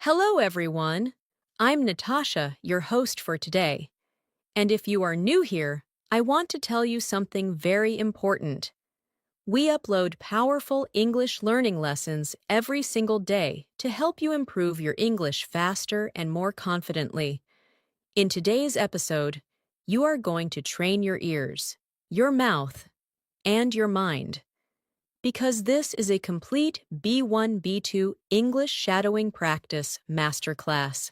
Hello, everyone. I'm Natasha, your host for today. And if you are new here, I want to tell you something very important. We upload powerful English learning lessons every single day to help you improve your English faster and more confidently. In today's episode, you are going to train your ears, your mouth, and your mind. Because this is a complete B1-B2 English shadowing practice masterclass.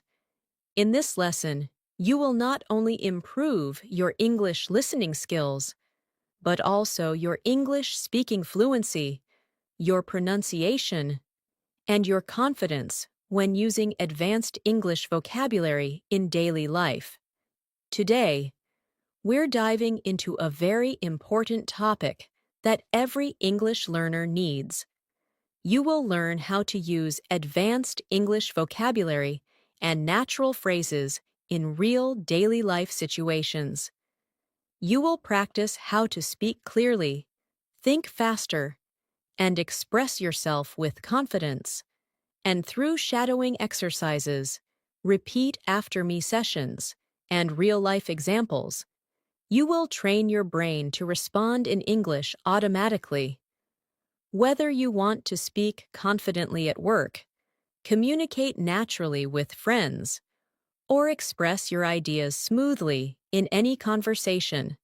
In this lesson, you will not only improve your English listening skills, but also your English speaking fluency, your pronunciation, and your confidence when using advanced English vocabulary in daily life. Today, we're diving into a very important topic that every English learner needs. You will learn how to use advanced English vocabulary and natural phrases in real daily life situations. You will practice how to speak clearly, think faster, and express yourself with confidence. And through shadowing exercises, repeat after me sessions, and real-life examples, you will train your brain to respond in English automatically. Whether you want to speak confidently at work, communicate naturally with friends, or express your ideas smoothly in any conversation,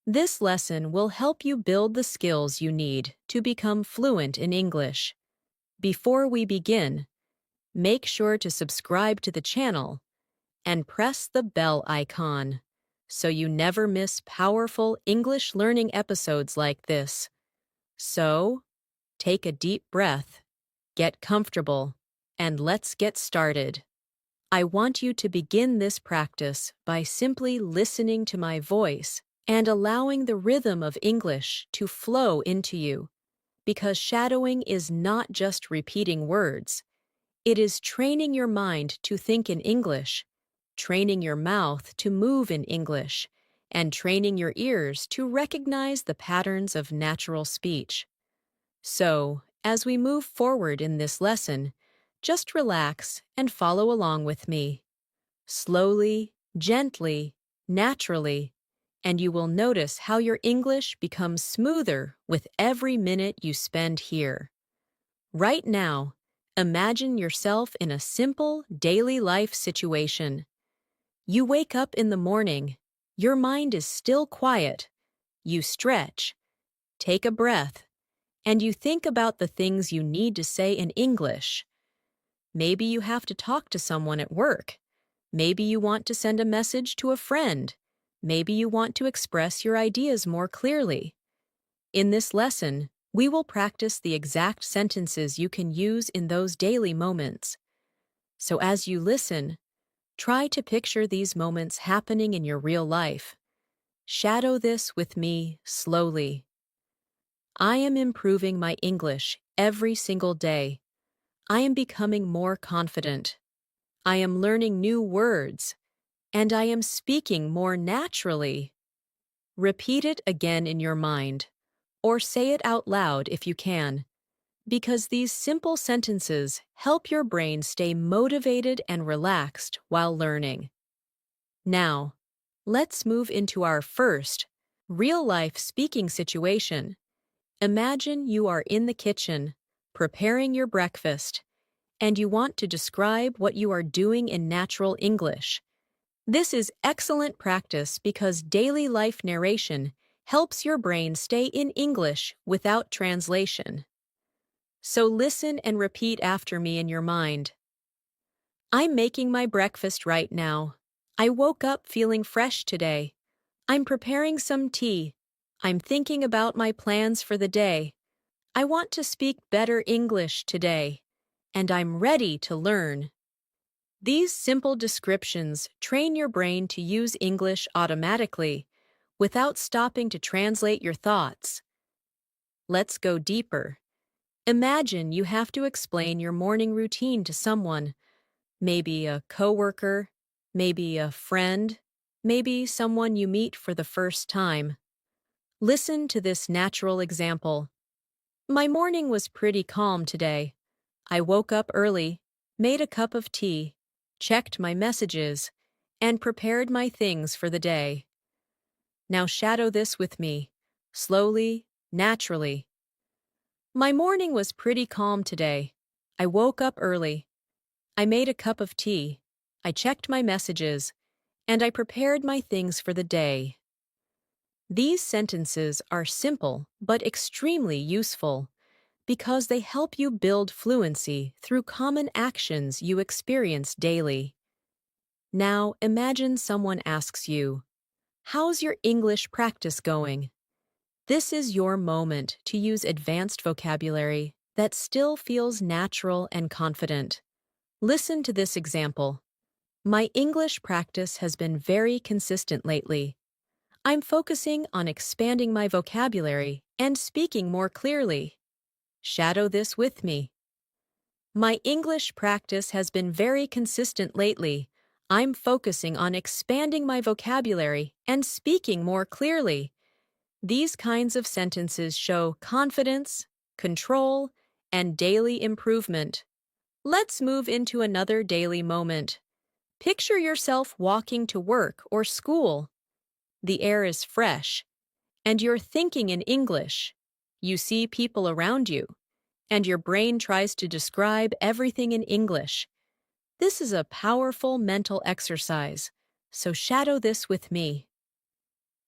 this lesson will help you build the skills you need to become fluent in English. Before we begin, make sure to subscribe to the channel and press the bell icon so you never miss powerful English learning episodes like this. So, take a deep breath, get comfortable, and let's get started. I want you to begin this practice by simply listening to my voice and allowing the rhythm of English to flow into you, because shadowing is not just repeating words. It is training your mind to think in English, training your mouth to move in English, and training your ears to recognize the patterns of natural speech. So, as we move forward in this lesson, just relax and follow along with me. Slowly, gently, naturally, and you will notice how your English becomes smoother with every minute you spend here. Right now, imagine yourself in a simple daily life situation. You wake up in the morning, your mind is still quiet, you stretch, take a breath, and you think about the things you need to say in English. Maybe you have to talk to someone at work. Maybe you want to send a message to a friend. Maybe you want to express your ideas more clearly. In this lesson, we will practice the exact sentences you can use in those daily moments. So as you listen, try to picture these moments happening in your real life. Shadow this with me slowly. I am improving my English every single day. I am becoming more confident. I am learning new words, and I am speaking more naturally. Repeat it again in your mind, or say it out loud if you can, because these simple sentences help your brain stay motivated and relaxed while learning. Now, let's move into our first, real-life speaking situation. Imagine you are in the kitchen, preparing your breakfast, and you want to describe what you are doing in natural English. This is excellent practice because daily life narration helps your brain stay in English without translation. So listen and repeat after me in your mind. I'm making my breakfast right now. I woke up feeling fresh today. I'm preparing some tea. I'm thinking about my plans for the day. I want to speak better English today, and I'm ready to learn. These simple descriptions train your brain to use English automatically, without stopping to translate your thoughts. Let's go deeper. Imagine you have to explain your morning routine to someone, maybe a coworker, maybe a friend, maybe someone you meet for the first time. Listen to this natural example. My morning was pretty calm today. I woke up early, made a cup of tea, checked my messages, and prepared my things for the day. Now shadow this with me, slowly, naturally. My morning was pretty calm today. I woke up early. I made a cup of tea. I checked my messages, and I prepared my things for the day. These sentences are simple but extremely useful because they help you build fluency through common actions you experience daily. Now imagine someone asks you, "How's your English practice going?" This is your moment to use advanced vocabulary that still feels natural and confident. Listen to this example. My English practice has been very consistent lately. I'm focusing on expanding my vocabulary and speaking more clearly. Shadow this with me. My English practice has been very consistent lately. I'm focusing on expanding my vocabulary and speaking more clearly. These kinds of sentences show confidence, control, and daily improvement. Let's move into another daily moment. Picture yourself walking to work or school. The air is fresh, and you're thinking in English. You see people around you, and your brain tries to describe everything in English. This is a powerful mental exercise, so shadow this with me.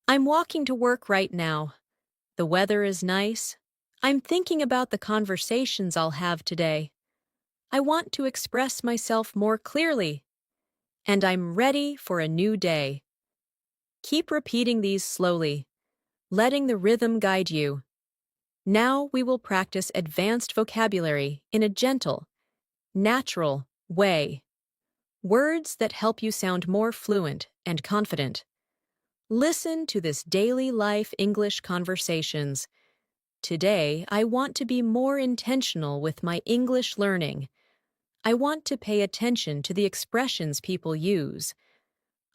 I'm walking to work right now. The weather is nice. I'm thinking about the conversations I'll have today. I want to express myself more clearly, and I'm ready for a new day. Keep repeating these slowly, letting the rhythm guide you. Now we will practice advanced vocabulary in a gentle, natural way. Words that help you sound more fluent and confident. Listen to this daily life English conversations. Today, I want to be more intentional with my English learning. I want to pay attention to the expressions people use.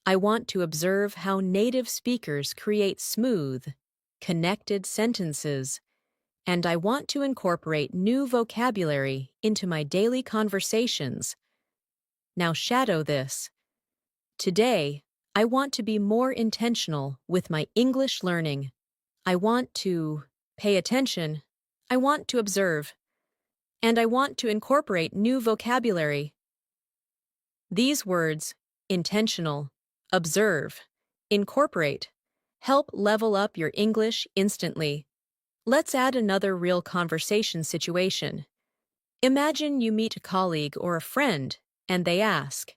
I want to observe how native speakers create smooth, connected sentences. And I want to incorporate new vocabulary into my daily conversations. Now shadow this. Today, I want to be more intentional with my English learning. I want to pay attention. I want to observe. And I want to incorporate new vocabulary. These words, intentional, observe, incorporate, help level up your English instantly. Let's add another real conversation situation. Imagine you meet a colleague or a friend, and they ask,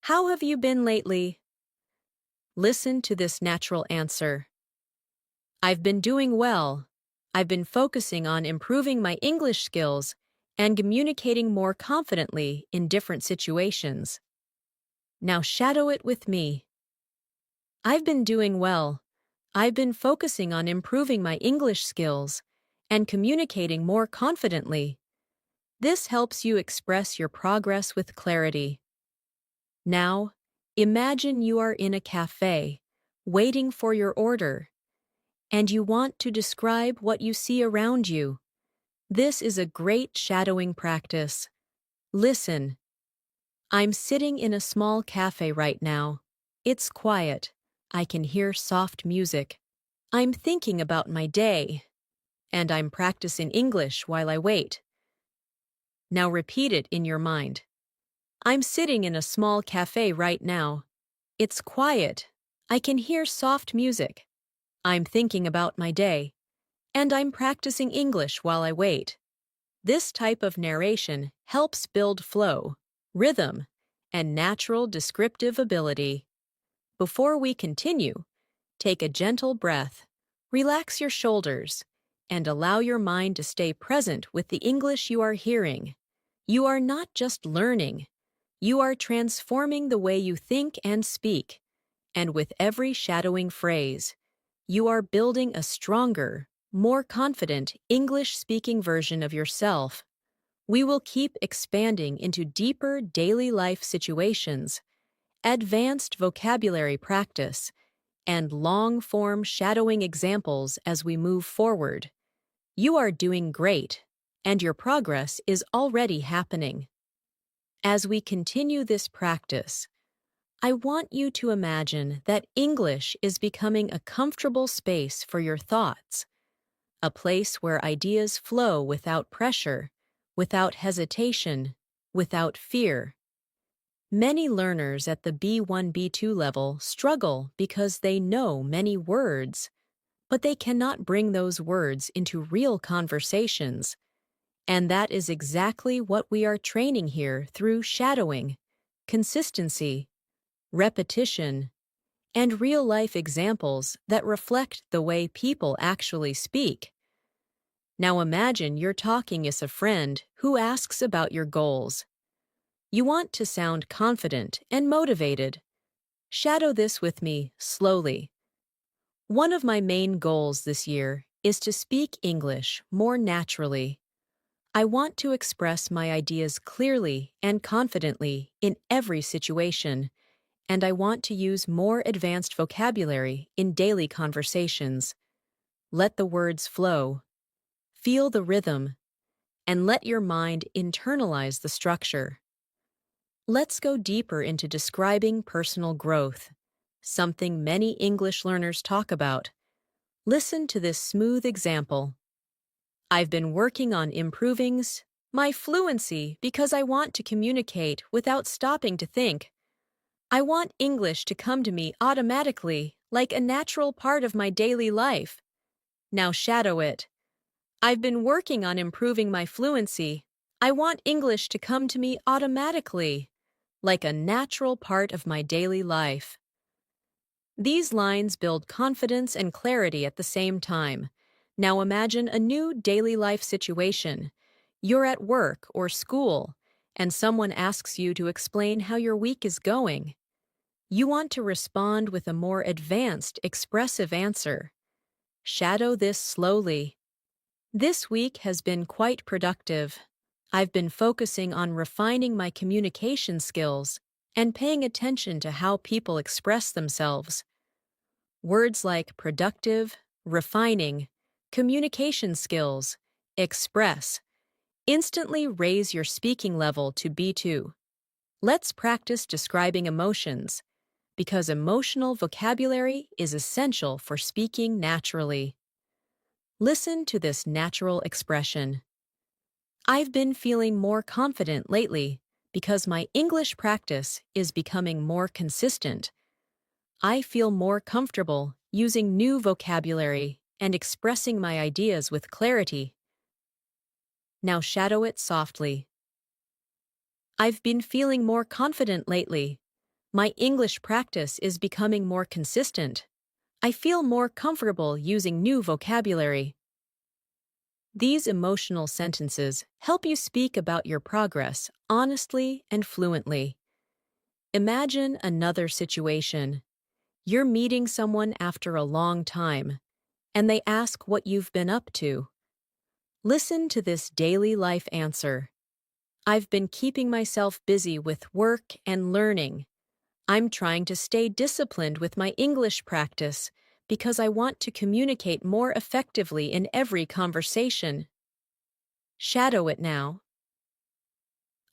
"How have you been lately?" Listen to this natural answer. "I've been doing well. I've been focusing on improving my English skills and communicating more confidently in different situations." Now shadow it with me. I've been doing well. I've been focusing on improving my English skills and communicating more confidently. This helps you express your progress with clarity. Now, imagine you are in a cafe, waiting for your order, and you want to describe what you see around you. This is a great shadowing practice. Listen. I'm sitting in a small cafe right now. It's quiet. I can hear soft music. I'm thinking about my day, and I'm practicing English while I wait. Now repeat it in your mind. I'm sitting in a small cafe right now. It's quiet. I can hear soft music. I'm thinking about my day, and I'm practicing English while I wait. This type of narration helps build flow, rhythm, and natural descriptive ability. Before we continue, take a gentle breath, relax your shoulders, and allow your mind to stay present with the English you are hearing. You are not just learning, you are transforming the way you think and speak. And with every shadowing phrase, you are building a stronger, more confident English-speaking version of yourself. We will keep expanding into deeper daily life situations, advanced vocabulary practice, and long-form shadowing examples as we move forward. You are doing great, and your progress is already happening. As we continue this practice, I want you to imagine that English is becoming a comfortable space for your thoughts, a place where ideas flow without pressure, without hesitation, without fear. Many learners at the B1-B2 level struggle because they know many words, but they cannot bring those words into real conversations. And that is exactly what we are training here through shadowing, consistency, repetition, and real-life examples that reflect the way people actually speak. Now imagine you're talking as a friend who asks about your goals. You want to sound confident and motivated. Shadow this with me slowly. One of my main goals this year is to speak English more naturally. I want to express my ideas clearly and confidently in every situation, and I want to use more advanced vocabulary in daily conversations. Let the words flow, feel the rhythm, and let your mind internalize the structure. Let's go deeper into describing personal growth, something many English learners talk about. Listen to this smooth example. I've been working on improving my fluency because I want to communicate without stopping to think. I want English to come to me automatically, like a natural part of my daily life. Now shadow it. I've been working on improving my fluency. I want English to come to me automatically, like a natural part of my daily life. These lines build confidence and clarity at the same time. Now imagine a new daily life situation. You're at work or school, and someone asks you to explain how your week is going. You want to respond with a more advanced, expressive answer. Shadow this slowly. This week has been quite productive. I've been focusing on refining my communication skills and paying attention to how people express themselves. Words like productive, refining, communication skills, express, instantly raise your speaking level to B2. Let's practice describing emotions, because emotional vocabulary is essential for speaking naturally. Listen to this natural expression. I've been feeling more confident lately because my English practice is becoming more consistent. I feel more comfortable using new vocabulary and expressing my ideas with clarity. Now shadow it softly. I've been feeling more confident lately. My English practice is becoming more consistent. I feel more comfortable using new vocabulary. These emotional sentences help you speak about your progress honestly and fluently. Imagine another situation. You're meeting someone after a long time, and they ask what you've been up to. Listen to this daily life answer. I've been keeping myself busy with work and learning. I'm trying to stay disciplined with my English practice because I want to communicate more effectively in every conversation. Shadow it now.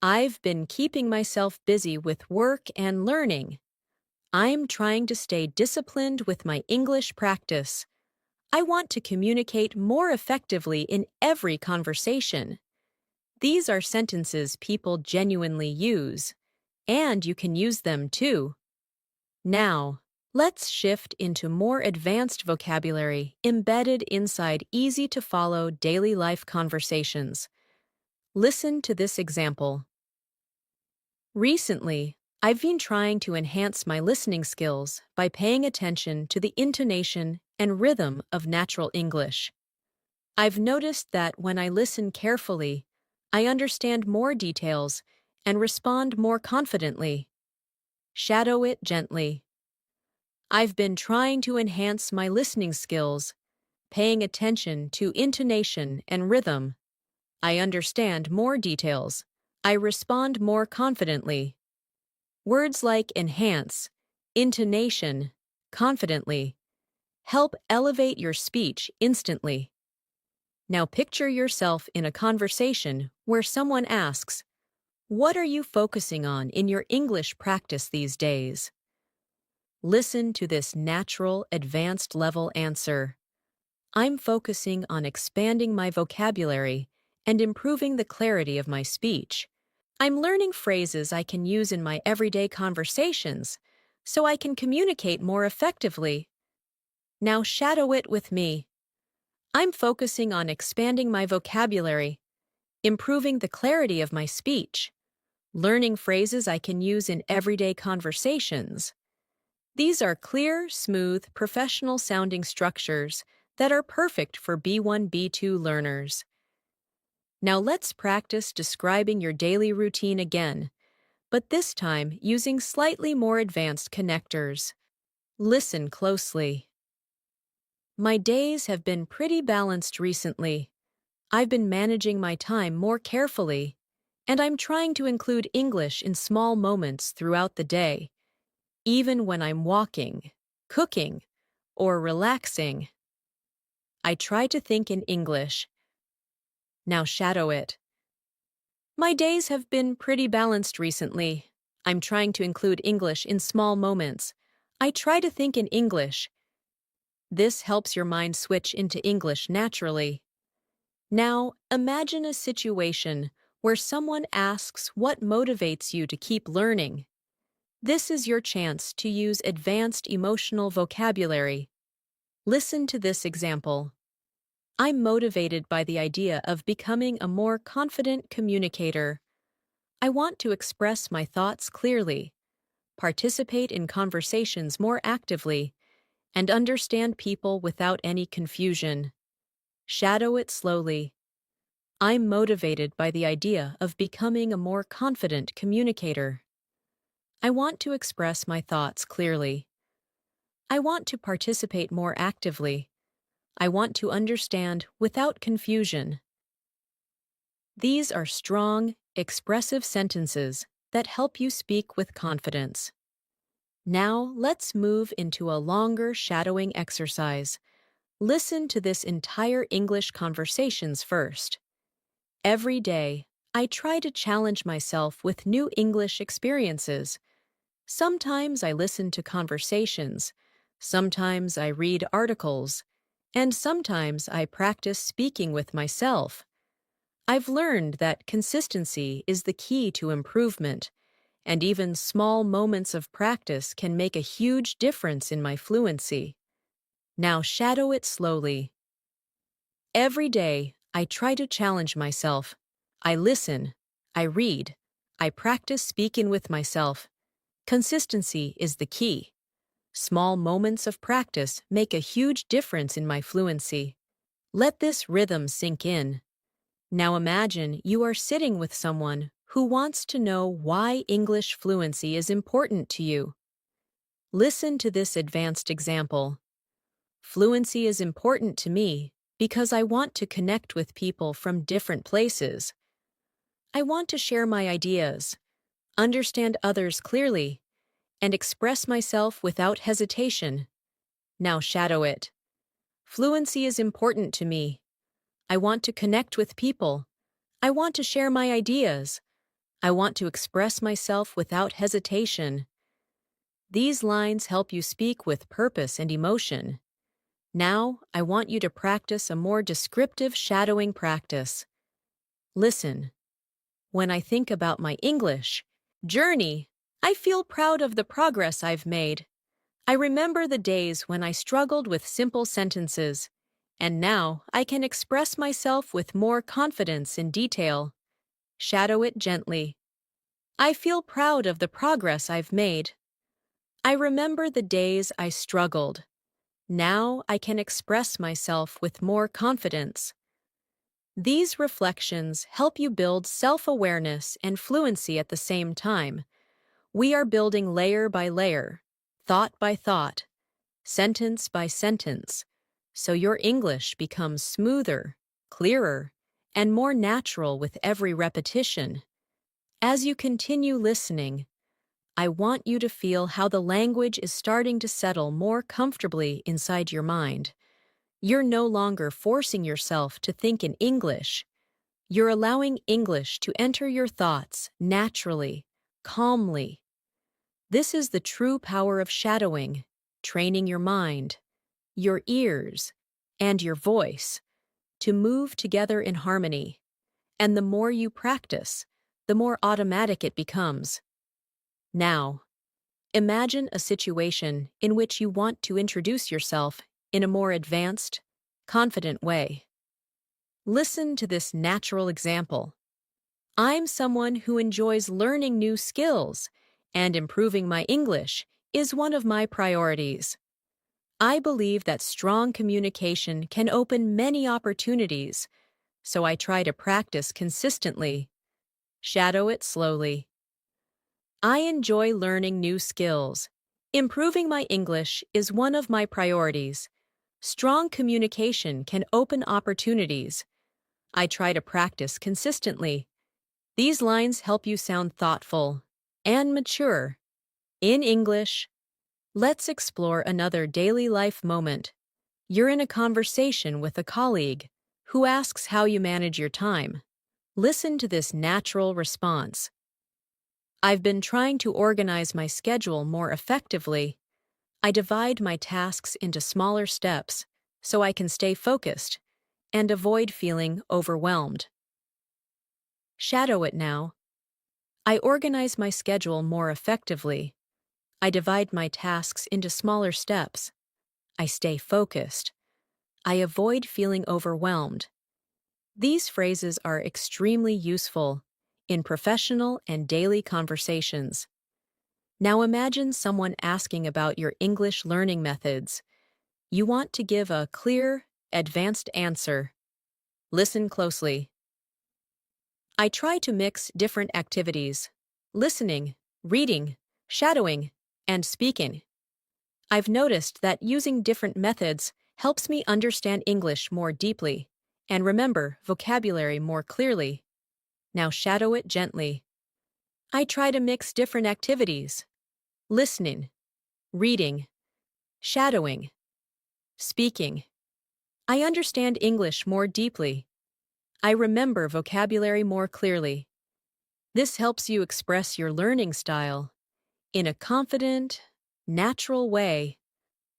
I've been keeping myself busy with work and learning. I'm trying to stay disciplined with my English practice. I want to communicate more effectively in every conversation. These are sentences people genuinely use, and you can use them too. Now, let's shift into more advanced vocabulary embedded inside easy-to-follow daily life conversations. Listen to this example. Recently, I've been trying to enhance my listening skills by paying attention to the intonation and rhythm of natural English. I've noticed that when I listen carefully, I understand more details and respond more confidently. Shadow it gently. I've been trying to enhance my listening skills, paying attention to intonation and rhythm. I understand more details. I respond more confidently. Words like enhance, intonation, confidently help elevate your speech instantly. Now picture yourself in a conversation where someone asks, What are you focusing on in your English practice these days? Listen to this natural, advanced level answer. I'm focusing on expanding my vocabulary and improving the clarity of my speech. I'm learning phrases I can use in my everyday conversations so I can communicate more effectively. Now shadow it with me. I'm focusing on expanding my vocabulary, improving the clarity of my speech, learning phrases I can use in everyday conversations. These are clear, smooth, professional-sounding structures that are perfect for B1-B2 learners. Now let's practice describing your daily routine again, but this time using slightly more advanced connectors. Listen closely. My days have been pretty balanced recently. I've been managing my time more carefully, and I'm trying to include English in small moments throughout the day, even when I'm walking, cooking, or relaxing. I try to think in English. Now shadow it. My days have been pretty balanced recently. I'm trying to include English in small moments. I try to think in English. This helps your mind switch into English naturally. Now, imagine a situation where someone asks what motivates you to keep learning. This is your chance to use advanced emotional vocabulary. Listen to this example. I'm motivated by the idea of becoming a more confident communicator. I want to express my thoughts clearly, participate in conversations more actively, and understand people without any confusion. Shadow it slowly. I'm motivated by the idea of becoming a more confident communicator. I want to express my thoughts clearly. I want to participate more actively. I want to understand without confusion. These are strong, expressive sentences that help you speak with confidence. Now let's move into a longer shadowing exercise. Listen to this entire English conversations first. Every day, I try to challenge myself with new English experiences. Sometimes I listen to conversations, sometimes I read articles, and sometimes I practice speaking with myself. I've learned that consistency is the key to improvement, and even small moments of practice can make a huge difference in my fluency. Now shadow it slowly. Every day, I try to challenge myself. I listen, I read, I practice speaking with myself. Consistency is the key. Small moments of practice make a huge difference in my fluency. Let this rhythm sink in. Now imagine you are sitting with someone who wants to know why English fluency is important to you. Listen to this advanced example. Fluency is important to me because I want to connect with people from different places. I want to share my ideas, understand others clearly, and express myself without hesitation. Now shadow it. Fluency is important to me. I want to connect with people. I want to share my ideas. I want to express myself without hesitation. These lines help you speak with purpose and emotion. Now, I want you to practice a more descriptive shadowing practice. Listen. When I think about my English journey, I feel proud of the progress I've made. I remember the days when I struggled with simple sentences, and now I can express myself with more confidence in detail. Shadow it gently. I feel proud of the progress I've made. I remember the days I struggled. Now I can express myself with more confidence. These reflections help you build self-awareness and fluency at the same time. We are building layer by layer, thought by thought, sentence by sentence, so your English becomes smoother, clearer, and more natural with every repetition. As you continue listening, I want you to feel how the language is starting to settle more comfortably inside your mind. You're no longer forcing yourself to think in English. You're allowing English to enter your thoughts naturally, calmly. This is the true power of shadowing, training your mind, your ears, and your voice to move together in harmony. And the more you practice, the more automatic it becomes. Now, imagine a situation in which you want to introduce yourself in a more advanced, confident way. Listen to this natural example. I'm someone who enjoys learning new skills, and improving my English is one of my priorities. I believe that strong communication can open many opportunities, so I try to practice consistently. Shadow it slowly. I enjoy learning new skills. Improving my English is one of my priorities. Strong communication can open opportunities. I try to practice consistently. These lines help you sound thoughtful and mature. In English, let's explore another daily life moment. You're in a conversation with a colleague who asks how you manage your time. Listen to this natural response. I've been trying to organize my schedule more effectively. I divide my tasks into smaller steps so I can stay focused and avoid feeling overwhelmed. Shadow it now. I organize my schedule more effectively. I divide my tasks into smaller steps. I stay focused. I avoid feeling overwhelmed. These phrases are extremely useful in professional and daily conversations. Now imagine someone asking about your English learning methods. You want to give a clear, advanced answer. Listen closely. I try to mix different activities: listening, reading, shadowing, and speaking. I've noticed that using different methods helps me understand English more deeply and remember vocabulary more clearly. Now shadow it gently. I try to mix different activities: listening, reading, shadowing, speaking. I understand English more deeply. I remember vocabulary more clearly. This helps you express your learning style in a confident, natural way.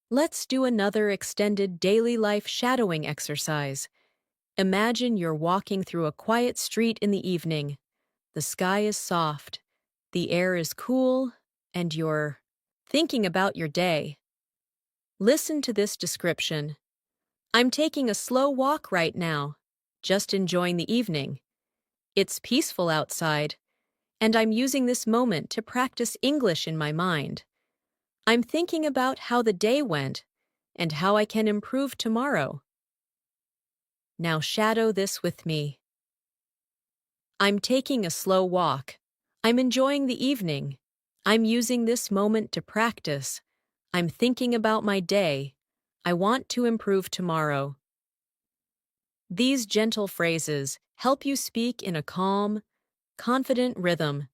Let's do another extended daily life shadowing exercise. Imagine you're walking through a quiet street in the evening. The sky is soft, the air is cool, and you're thinking about your day. Listen to this description. I'm taking a slow walk right now, just enjoying the evening. It's peaceful outside, and I'm using this moment to practice English in my mind. I'm thinking about how the day went and how I can improve tomorrow. Now shadow this with me. I'm taking a slow walk. I'm enjoying the evening. I'm using this moment to practice. I'm thinking about my day. I want to improve tomorrow. These gentle phrases help you speak in a calm, confident rhythm.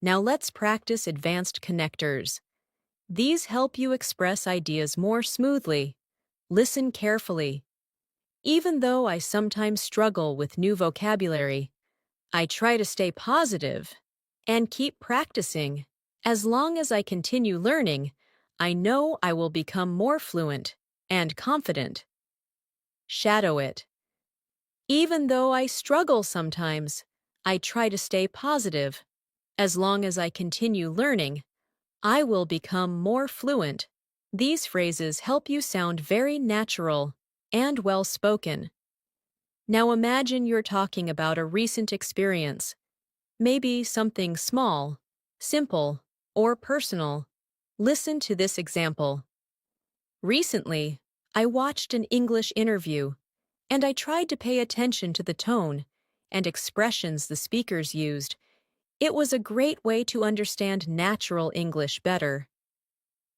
Now let's practice advanced connectors. These help you express ideas more smoothly. Listen carefully. Even though I sometimes struggle with new vocabulary, I try to stay positive and keep practicing. As long as I continue learning, I know I will become more fluent and confident. Shadow it. Even though I struggle sometimes, I try to stay positive. As long as I continue learning, I will become more fluent. These phrases help you sound very natural and well-spoken. Now imagine you're talking about a recent experience, maybe something small, simple, or personal. Listen to this example. Recently, I watched an English interview, and I tried to pay attention to the tone and expressions the speakers used. It was a great way to understand natural English better.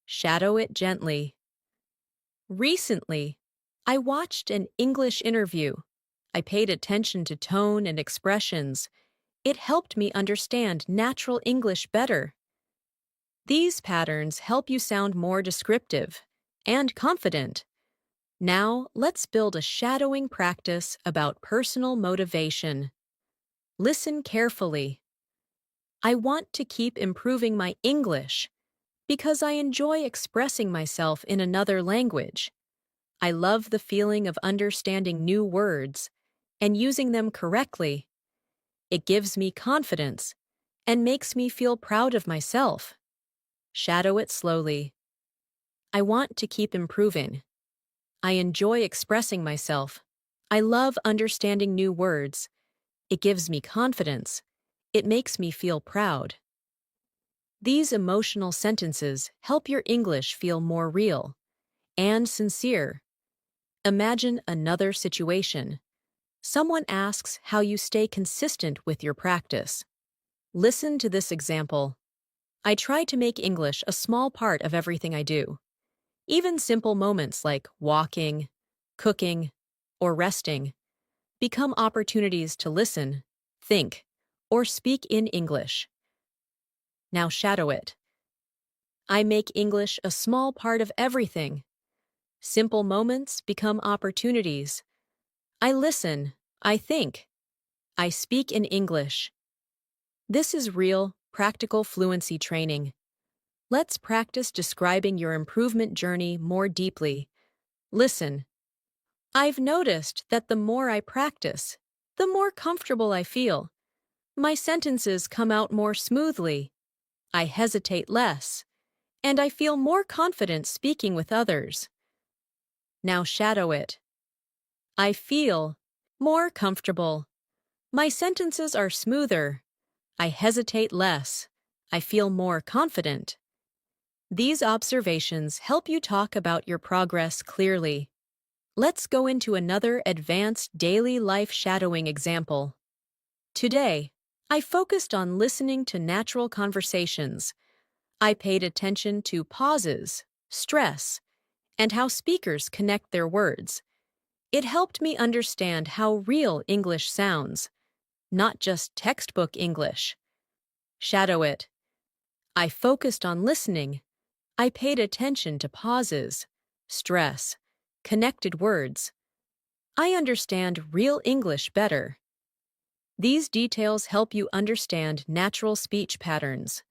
Shadow it gently. Recently, I watched an English interview. I paid attention to tone and expressions. It helped me understand natural English better. These patterns help you sound more descriptive and confident. Now, let's build a shadowing practice about personal motivation. Listen carefully. I want to keep improving my English because I enjoy expressing myself in another language. I love the feeling of understanding new words and using them correctly. It gives me confidence and makes me feel proud of myself. Shadow it slowly. I want to keep improving. I enjoy expressing myself. I love understanding new words. It gives me confidence. It makes me feel proud. These emotional sentences help your English feel more real and sincere. Imagine another situation. Someone asks how you stay consistent with your practice. Listen to this example. I try to make English a small part of everything I do. Even simple moments like walking, cooking, or resting become opportunities to listen, think, or speak in English. Now shadow it. I make English a small part of everything. Simple moments become opportunities. I listen, I think, I speak in English. This is real, practical fluency training. Let's practice describing your improvement journey more deeply. Listen. I've noticed that the more I practice, the more comfortable I feel. My sentences come out more smoothly. I hesitate less, and I feel more confident speaking with others. Now shadow it. I feel more comfortable. My sentences are smoother. I hesitate less. I feel more confident. These observations help you talk about your progress clearly. Let's go into another advanced daily life shadowing example. Today, I focused on listening to natural conversations. I paid attention to pauses, stress, and how speakers connect their words. It helped me understand how real English sounds, not just textbook English. Shadow it. I focused on listening. I paid attention to pauses, stress, connected words. I understand real English better. These details help you understand natural speech patterns.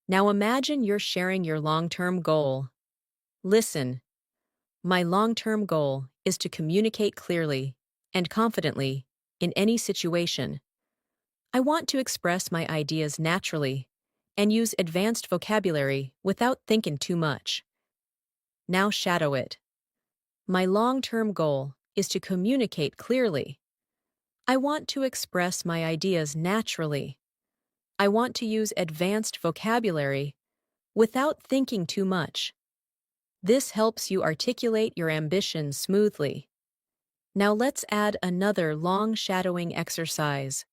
Now imagine you're sharing your long-term goal. Listen. My long-term goal is to communicate clearly and confidently in any situation. I want to express my ideas naturally and use advanced vocabulary without thinking too much. Now shadow it. My long-term goal is to communicate clearly. I want to express my ideas naturally. I want to use advanced vocabulary without thinking too much. This helps you articulate your ambition smoothly. Now let's add another long shadowing exercise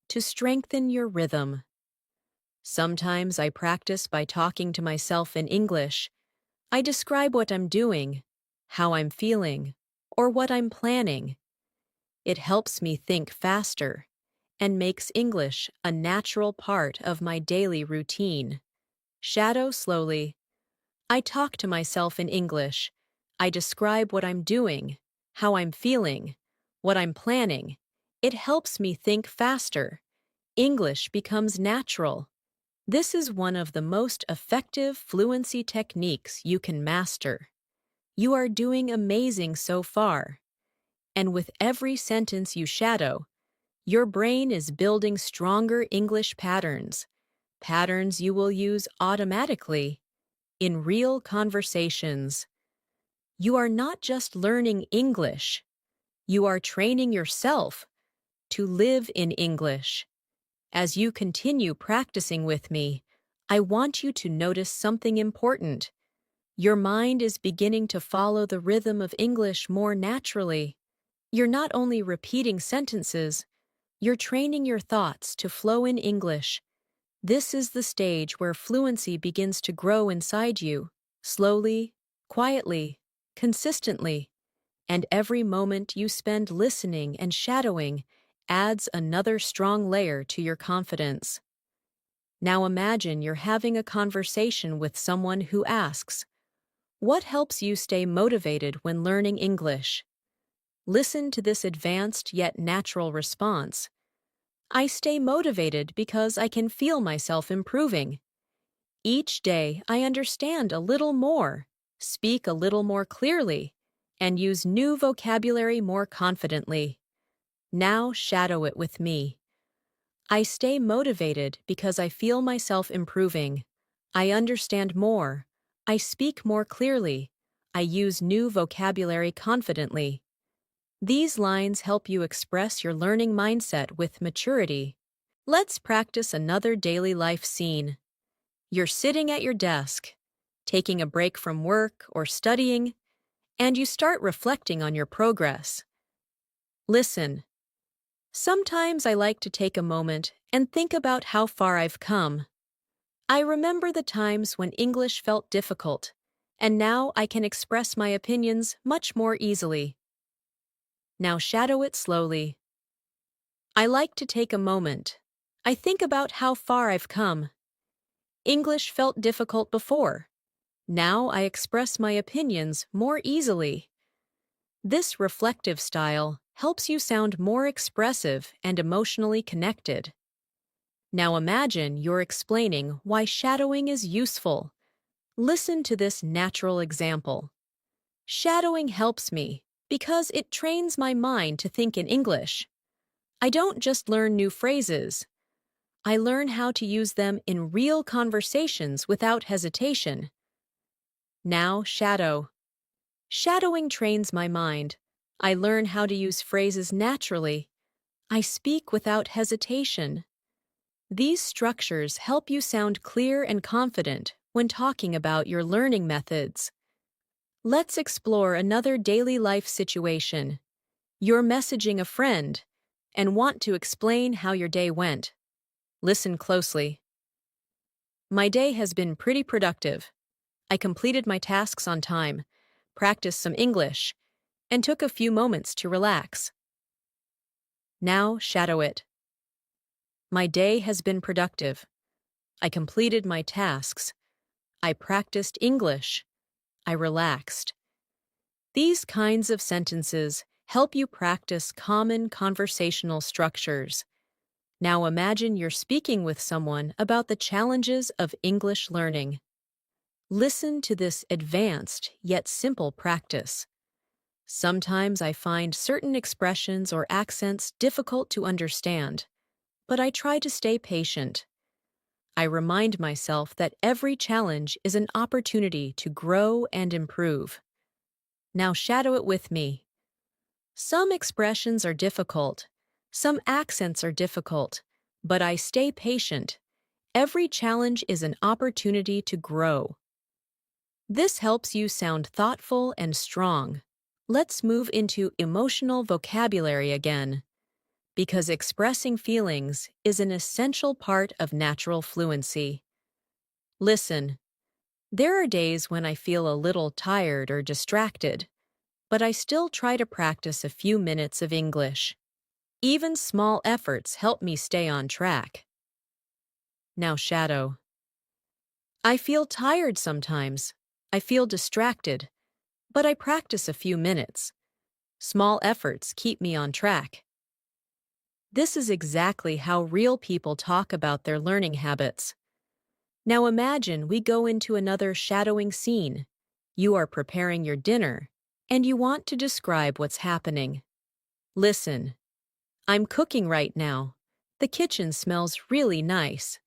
to strengthen your rhythm. Sometimes I practice by talking to myself in English. I describe what I'm doing, how I'm feeling, or what I'm planning. It helps me think faster and makes English a natural part of my daily routine. Shadow slowly. I talk to myself in English. I describe what I'm doing, how I'm feeling, what I'm planning. It helps me think faster. English becomes natural. This is one of the most effective fluency techniques you can master. You are doing amazing so far. And with every sentence you shadow, your brain is building stronger English patterns, patterns you will use automatically in real conversations. You are not just learning English, you are training yourself to live in English. As you continue practicing with me, I want you to notice something important. Your mind is beginning to follow the rhythm of English more naturally. You're not only repeating sentences, you're training your thoughts to flow in English. This is the stage where fluency begins to grow inside you, slowly, quietly, consistently. And every moment you spend listening and shadowing adds another strong layer to your confidence. Now imagine you're having a conversation with someone who asks, "What helps you stay motivated when learning English?" Listen to this advanced yet natural response. I stay motivated because I can feel myself improving. Each day, I understand a little more, speak a little more clearly, and use new vocabulary more confidently. Now shadow it with me. I stay motivated because I feel myself improving. I understand more. I speak more clearly. I use new vocabulary confidently. These lines help you express your learning mindset with maturity. Let's practice another daily life scene. You're sitting at your desk, taking a break from work or studying, and you start reflecting on your progress. Listen. Sometimes I like to take a moment and think about how far I've come. I remember the times when English felt difficult, and now I can express my opinions much more easily. Now shadow it slowly. I like to take a moment. I think about how far I've come. English felt difficult before. Now I express my opinions more easily. This reflective style helps you sound more expressive and emotionally connected. Now imagine you're explaining why shadowing is useful. Listen to this natural example. Shadowing helps me because it trains my mind to think in English. I don't just learn new phrases. I learn how to use them in real conversations without hesitation. Now shadow. Shadowing trains my mind. I learn how to use phrases naturally. I speak without hesitation. These structures help you sound clear and confident when talking about your learning methods. Let's explore another daily life situation. You're messaging a friend and want to explain how your day went. Listen closely. My day has been pretty productive. I completed my tasks on time, practiced some English, and took a few moments to relax. Now shadow it. My day has been productive. I completed my tasks. I practiced English. I relaxed. These kinds of sentences help you practice common conversational structures. Now imagine you're speaking with someone about the challenges of English learning. Listen to this advanced yet simple practice. Sometimes I find certain expressions or accents difficult to understand, but I try to stay patient. I remind myself that every challenge is an opportunity to grow and improve. Now shadow it with me. Some expressions are difficult, some accents are difficult, but I stay patient. Every challenge is an opportunity to grow. This helps you sound thoughtful and strong. Let's move into emotional vocabulary again, because expressing feelings is an essential part of natural fluency. Listen. There are days when I feel a little tired or distracted, but I still try to practice a few minutes of English. Even small efforts help me stay on track. Now shadow. I feel tired sometimes. I feel distracted, but I practice a few minutes. Small efforts keep me on track. This is exactly how real people talk about their learning habits. Now imagine we go into another shadowing scene. You are preparing your dinner, and you want to describe what's happening. Listen. I'm cooking right now. The kitchen smells really nice.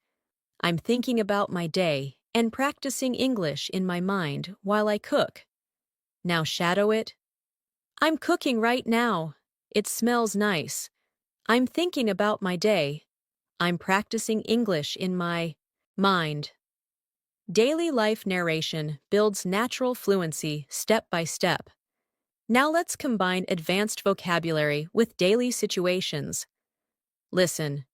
I'm thinking about my day and practicing English in my mind while I cook. Now shadow it. I'm cooking right now. It smells nice. I'm thinking about my day. I'm practicing English in my mind. Daily life narration builds natural fluency step by step. Now let's combine advanced vocabulary with daily situations. Listen.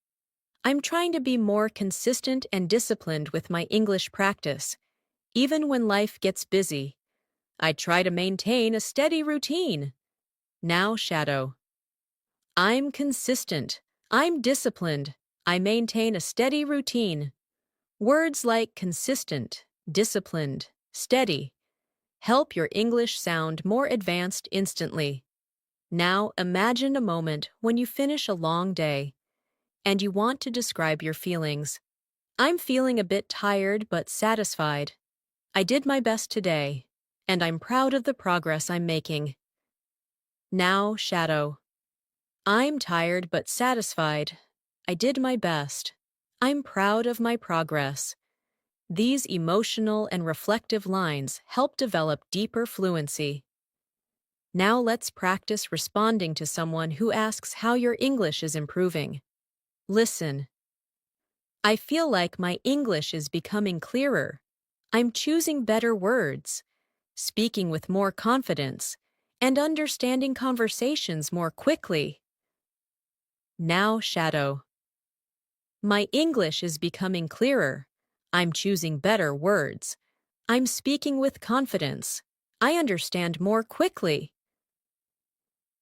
I'm trying to be more consistent and disciplined with my English practice. Even when life gets busy, I try to maintain a steady routine. Now shadow. I'm consistent. I'm disciplined. I maintain a steady routine. Words like consistent, disciplined, steady help your English sound more advanced instantly. Now imagine a moment when you finish a long day. and you want to describe your feelings. I'm feeling a bit tired but satisfied. I did my best today, and I'm proud of the progress I'm making. Now, shadow. I'm tired but satisfied. I did my best. I'm proud of my progress. These emotional and reflective lines help develop deeper fluency. Now let's practice responding to someone who asks how your English is improving. Listen. I feel like my English is becoming clearer. I'm choosing better words, speaking with more confidence, and understanding conversations more quickly. Now, shadow. My English is becoming clearer. I'm choosing better words. I'm speaking with confidence. I understand more quickly.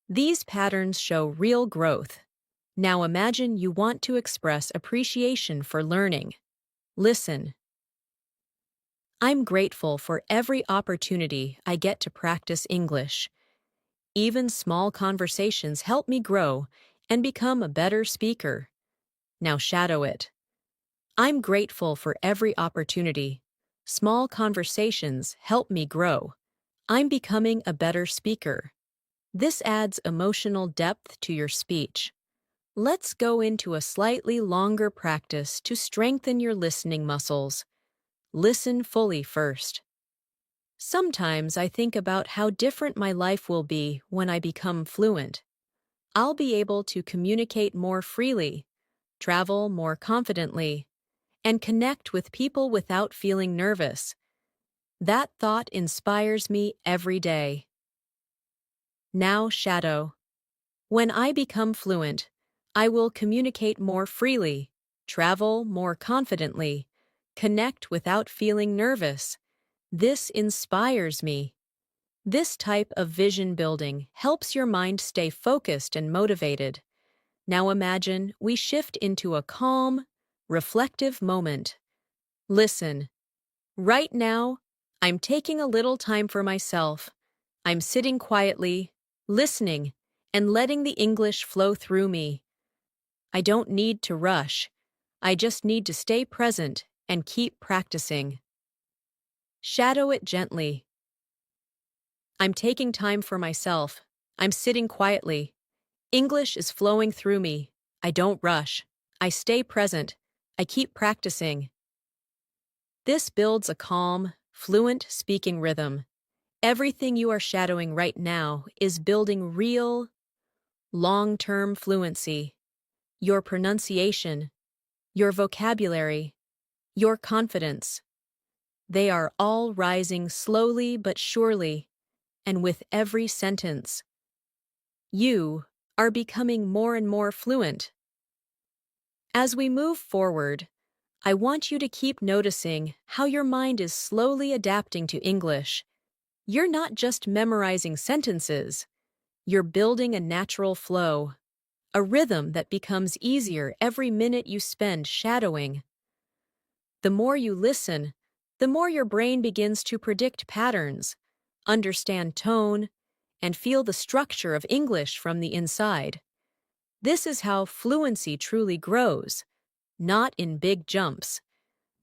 These patterns show real growth. Now imagine you want to express appreciation for learning. Listen. I'm grateful for every opportunity I get to practice English. Even small conversations help me grow and become a better speaker. Now shadow it. I'm grateful for every opportunity. Small conversations help me grow. I'm becoming a better speaker. This adds emotional depth to your speech. Let's go into a slightly longer practice to strengthen your listening muscles. Listen fully first. Sometimes I think about how different my life will be when I become fluent. I'll be able to communicate more freely, travel more confidently, and connect with people without feeling nervous. That thought inspires me every day. Now, shadow. When I become fluent, I will communicate more freely, travel more confidently, connect without feeling nervous. This inspires me. This type of vision building helps your mind stay focused and motivated. Now imagine we shift into a calm, reflective moment. Listen. Right now, I'm taking a little time for myself. I'm sitting quietly, listening, and letting the English flow through me. I don't need to rush. I just need to stay present and keep practicing. Shadow it gently. I'm taking time for myself. I'm sitting quietly. English is flowing through me. I don't rush. I stay present. I keep practicing. This builds a calm, fluent speaking rhythm. Everything you are shadowing right now is building real, long-term fluency. Your pronunciation, your vocabulary, your confidence. They are all rising slowly but surely, and with every sentence. You are becoming more and more fluent. As we move forward, I want you to keep noticing how your mind is slowly adapting to English. You're not just memorizing sentences, you're building a natural flow, a rhythm that becomes easier every minute you spend shadowing. The more you listen, the more your brain begins to predict patterns, understand tone, and feel the structure of English from the inside. This is how fluency truly grows, not in big jumps,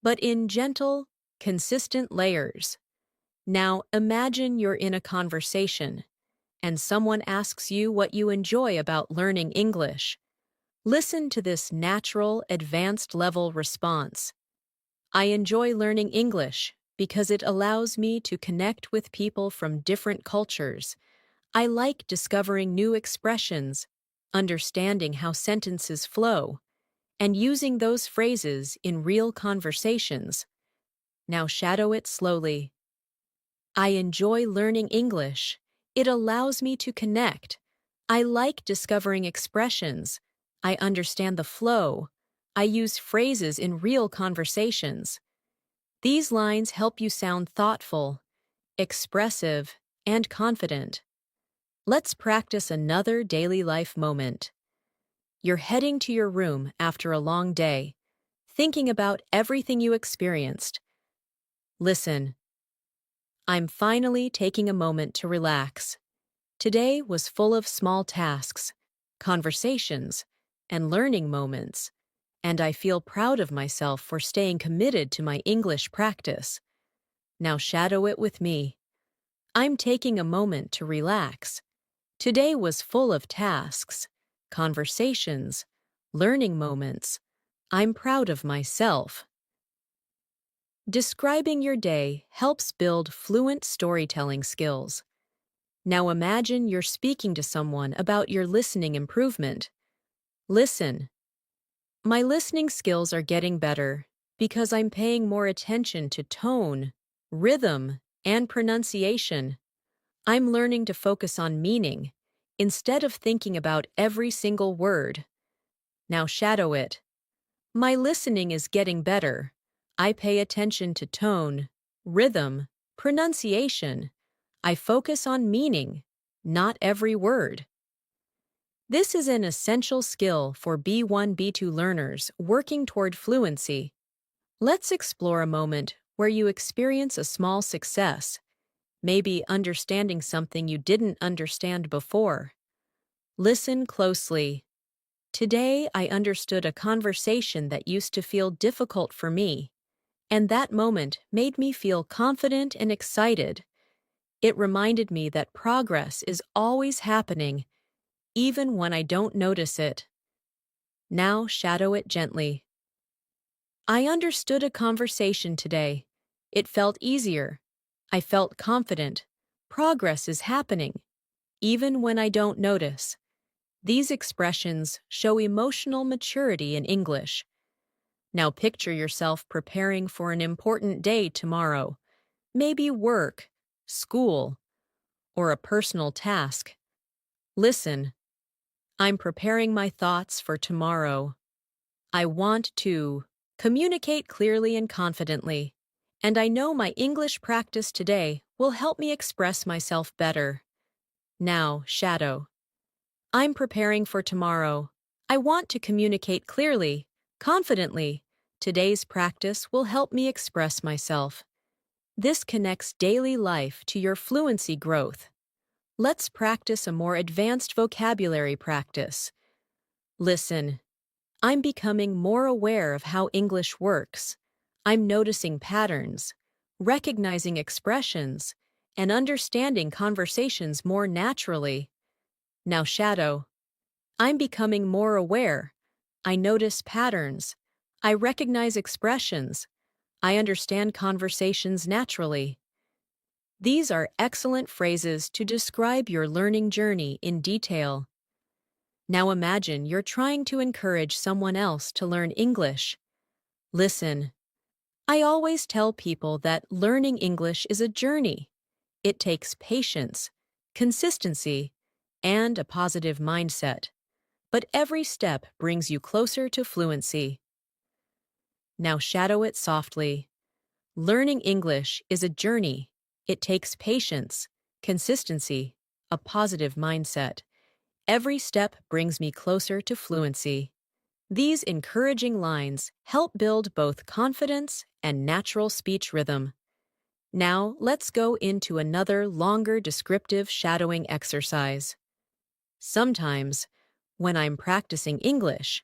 but in gentle, consistent layers. Now imagine you're in a conversation, and someone asks you what you enjoy about learning English. Listen to this natural, advanced-level response. I enjoy learning English because it allows me to connect with people from different cultures. I like discovering new expressions, understanding how sentences flow, and using those phrases in real conversations. Now shadow it slowly. I enjoy learning English. It allows me to connect. I like discovering expressions. I understand the flow. I use phrases in real conversations. These lines help you sound thoughtful, expressive, and confident. Let's practice another daily life moment. You're heading to your room after a long day, thinking about everything you experienced. Listen. I'm finally taking a moment to relax. Today was full of small tasks, conversations, and learning moments, and I feel proud of myself for staying committed to my English practice. Now shadow it with me. I'm taking a moment to relax. Today was full of tasks, conversations, learning moments. I'm proud of myself. Describing your day helps build fluent storytelling skills. Now imagine you're speaking to someone about your listening improvement. Listen. My listening skills are getting better because I'm paying more attention to tone, rhythm, and pronunciation. I'm learning to focus on meaning instead of thinking about every single word. Now shadow it. My listening is getting better. I pay attention to tone, rhythm, pronunciation. I focus on meaning, not every word. This is an essential skill for B1-B2 learners working toward fluency. Let's explore a moment where you experience a small success, maybe understanding something you didn't understand before. Listen closely. Today, I understood a conversation that used to feel difficult for me, and that moment made me feel confident and excited. It reminded me that progress is always happening, even when I don't notice it. Now shadow it gently. I understood a conversation today. It felt easier. I felt confident. Progress is happening, even when I don't notice. These expressions show emotional maturity in English. Now picture yourself preparing for an important day tomorrow, maybe work, school, or a personal task. Listen. I'm preparing my thoughts for tomorrow. I want to communicate clearly and confidently, and I know my English practice today will help me express myself better. Now, shadow. I'm preparing for tomorrow. I want to communicate clearly, confidently. Today's practice will help me express myself. This connects daily life to your fluency growth. Let's practice a more advanced vocabulary practice. Listen. I'm becoming more aware of how English works. I'm noticing patterns, recognizing expressions, and understanding conversations more naturally. Now shadow. I'm becoming more aware. I notice patterns. I recognize expressions. I understand conversations naturally. These are excellent phrases to describe your learning journey in detail. Now imagine you're trying to encourage someone else to learn English. Listen. I always tell people that learning English is a journey. It takes patience, consistency, and a positive mindset. But every step brings you closer to fluency. Now shadow it softly. Learning English is a journey. It takes patience, consistency, a positive mindset. Every step brings me closer to fluency. These encouraging lines help build both confidence and natural speech rhythm. Now, let's go into another longer descriptive shadowing exercise. Sometimes, when I'm practicing English,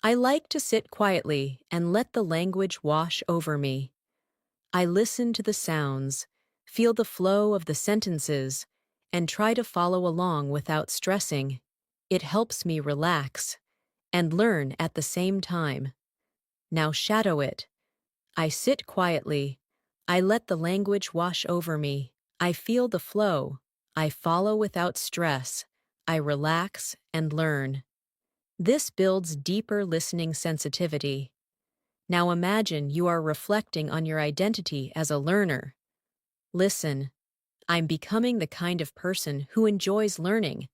I like to sit quietly and let the language wash over me. I listen to the sounds, feel the flow of the sentences, and try to follow along without stressing. It helps me relax and learn at the same time. Now shadow it. I sit quietly. I let the language wash over me. I feel the flow. I follow without stress. I relax and learn. This builds deeper listening sensitivity. Now imagine you are reflecting on your identity as a learner. Listen. I'm becoming the kind of person who enjoys learning,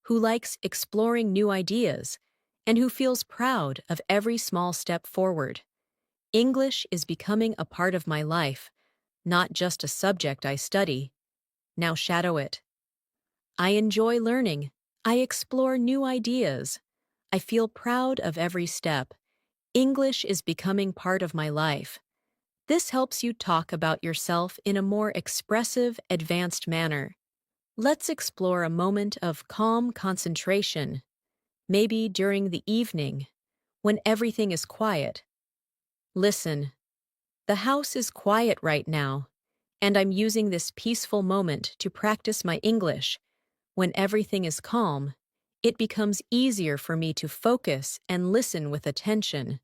who likes exploring new ideas, and who feels proud of every small step forward. English is becoming a part of my life, not just a subject I study. Now shadow it. I enjoy learning. I explore new ideas. I feel proud of every step. English is becoming part of my life. This helps you talk about yourself in a more expressive, advanced manner. Let's explore a moment of calm concentration. maybe during the evening, when everything is quiet. Listen, the house is quiet right now, and I'm using this peaceful moment to practice my English. When everything is calm, it becomes easier for me to focus and listen with attention.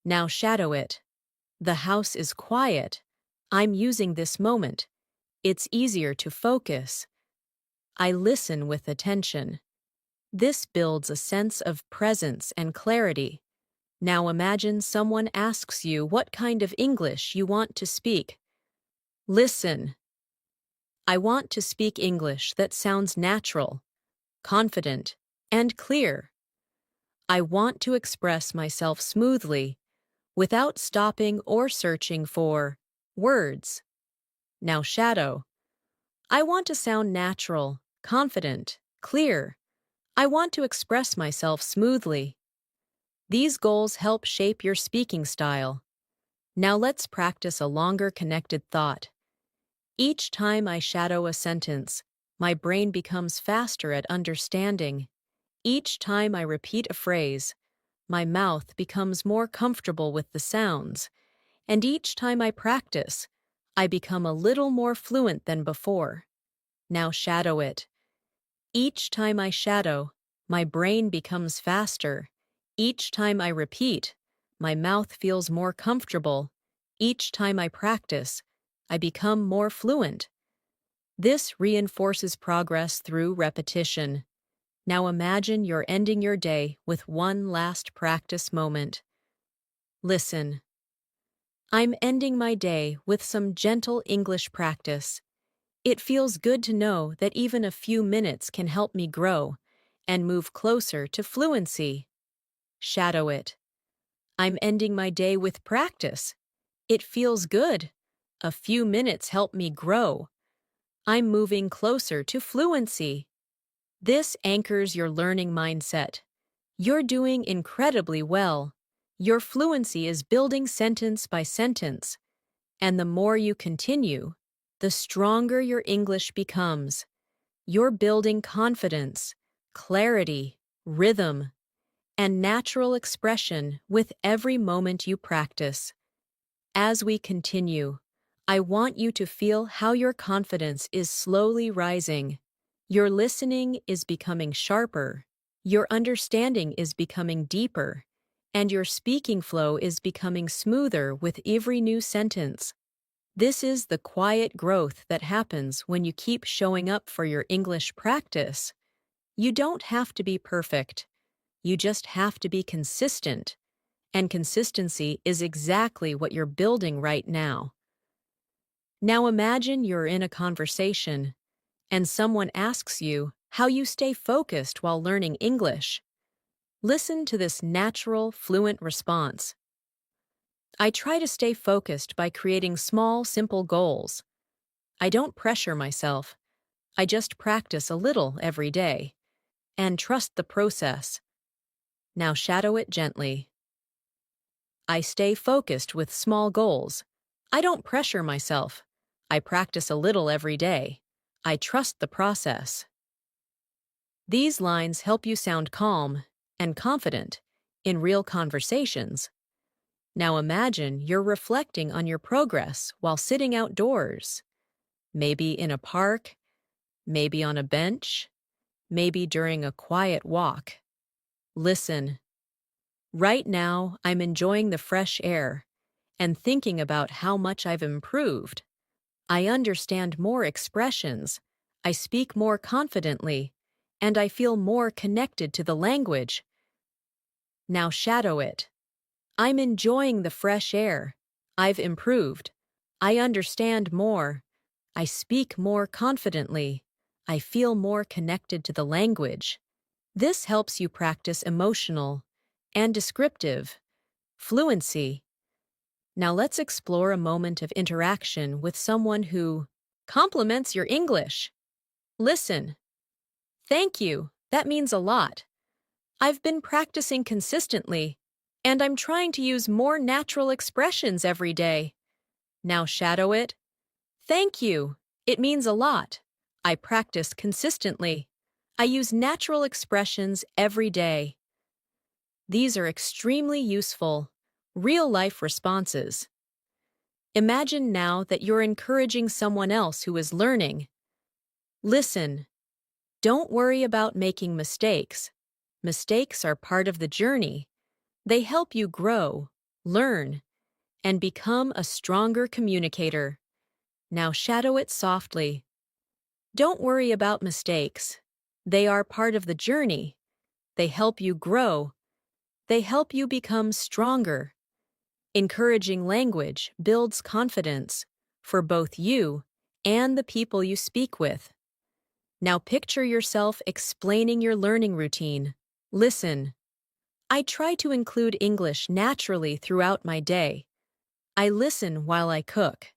Now shadow it. The house is quiet. I'm using this moment. It's easier to focus. I listen with attention. This builds a sense of presence and clarity. Now imagine someone asks you what kind of English you want to speak. Listen. I want to speak English that sounds natural, confident, and clear. I want to express myself smoothly, without stopping or searching for words. Now shadow. I want to sound natural, confident, clear. I want to express myself smoothly. These goals help shape your speaking style. Now let's practice a longer connected thought. Each time I shadow a sentence, my brain becomes faster at understanding. Each time I repeat a phrase, my mouth becomes more comfortable with the sounds. And each time I practice, I become a little more fluent than before. Now shadow it. Each time I shadow, my brain becomes faster. Each time I repeat, my mouth feels more comfortable. Each time I practice, I become more fluent. This reinforces progress through repetition. Now imagine you're ending your day with one last practice moment. Listen. I'm ending my day with some gentle English practice. It feels good to know that even a few minutes can help me grow and move closer to fluency. Shadow it. I'm ending my day with practice. It feels good. A few minutes help me grow. I'm moving closer to fluency. This anchors your learning mindset. You're doing incredibly well. Your fluency is building sentence by sentence. And the more you continue, the stronger your English becomes. You're building confidence, clarity, rhythm, and natural expression with every moment you practice. As we continue, I want you to feel how your confidence is slowly rising. Your listening is becoming sharper, your understanding is becoming deeper, and your speaking flow is becoming smoother with every new sentence. This is the quiet growth that happens when you keep showing up for your English practice. You don't have to be perfect. You just have to be consistent. And consistency is exactly what you're building right now. Now imagine you're in a conversation, and someone asks you how you stay focused while learning English. Listen to this natural, fluent response. I try to stay focused by creating small, simple goals. I don't pressure myself. I just practice a little every day. And trust the process. Now shadow it gently. I stay focused with small goals. I don't pressure myself. I practice a little every day. I trust the process. These lines help you sound calm and confident in real conversations. Now imagine you're reflecting on your progress while sitting outdoors. Maybe in a park, maybe on a bench, maybe during a quiet walk. Listen. Right now, I'm enjoying the fresh air and thinking about how much I've improved. I understand more expressions, I speak more confidently, and I feel more connected to the language. Now shadow it. I'm enjoying the fresh air. I've improved. I understand more. I speak more confidently. I feel more connected to the language. This helps you practice emotional and descriptive fluency. Now let's explore a moment of interaction with someone who compliments your English. Listen. Thank you. That means a lot. I've been practicing consistently, and I'm trying to use more natural expressions every day. Now shadow it. Thank you. It means a lot. I practice consistently. I use natural expressions every day. These are extremely useful, real-life responses. Imagine now that you're encouraging someone else who is learning. Listen. Don't worry about making mistakes. Mistakes are part of the journey. They help you grow, learn, and become a stronger communicator. Now shadow it softly. Don't worry about mistakes. They are part of the journey. They help you grow. They help you become stronger. Encouraging language builds confidence for both you and the people you speak with. Now picture yourself explaining your learning routine. Listen. I try to include English naturally throughout my day. I listen while I cook.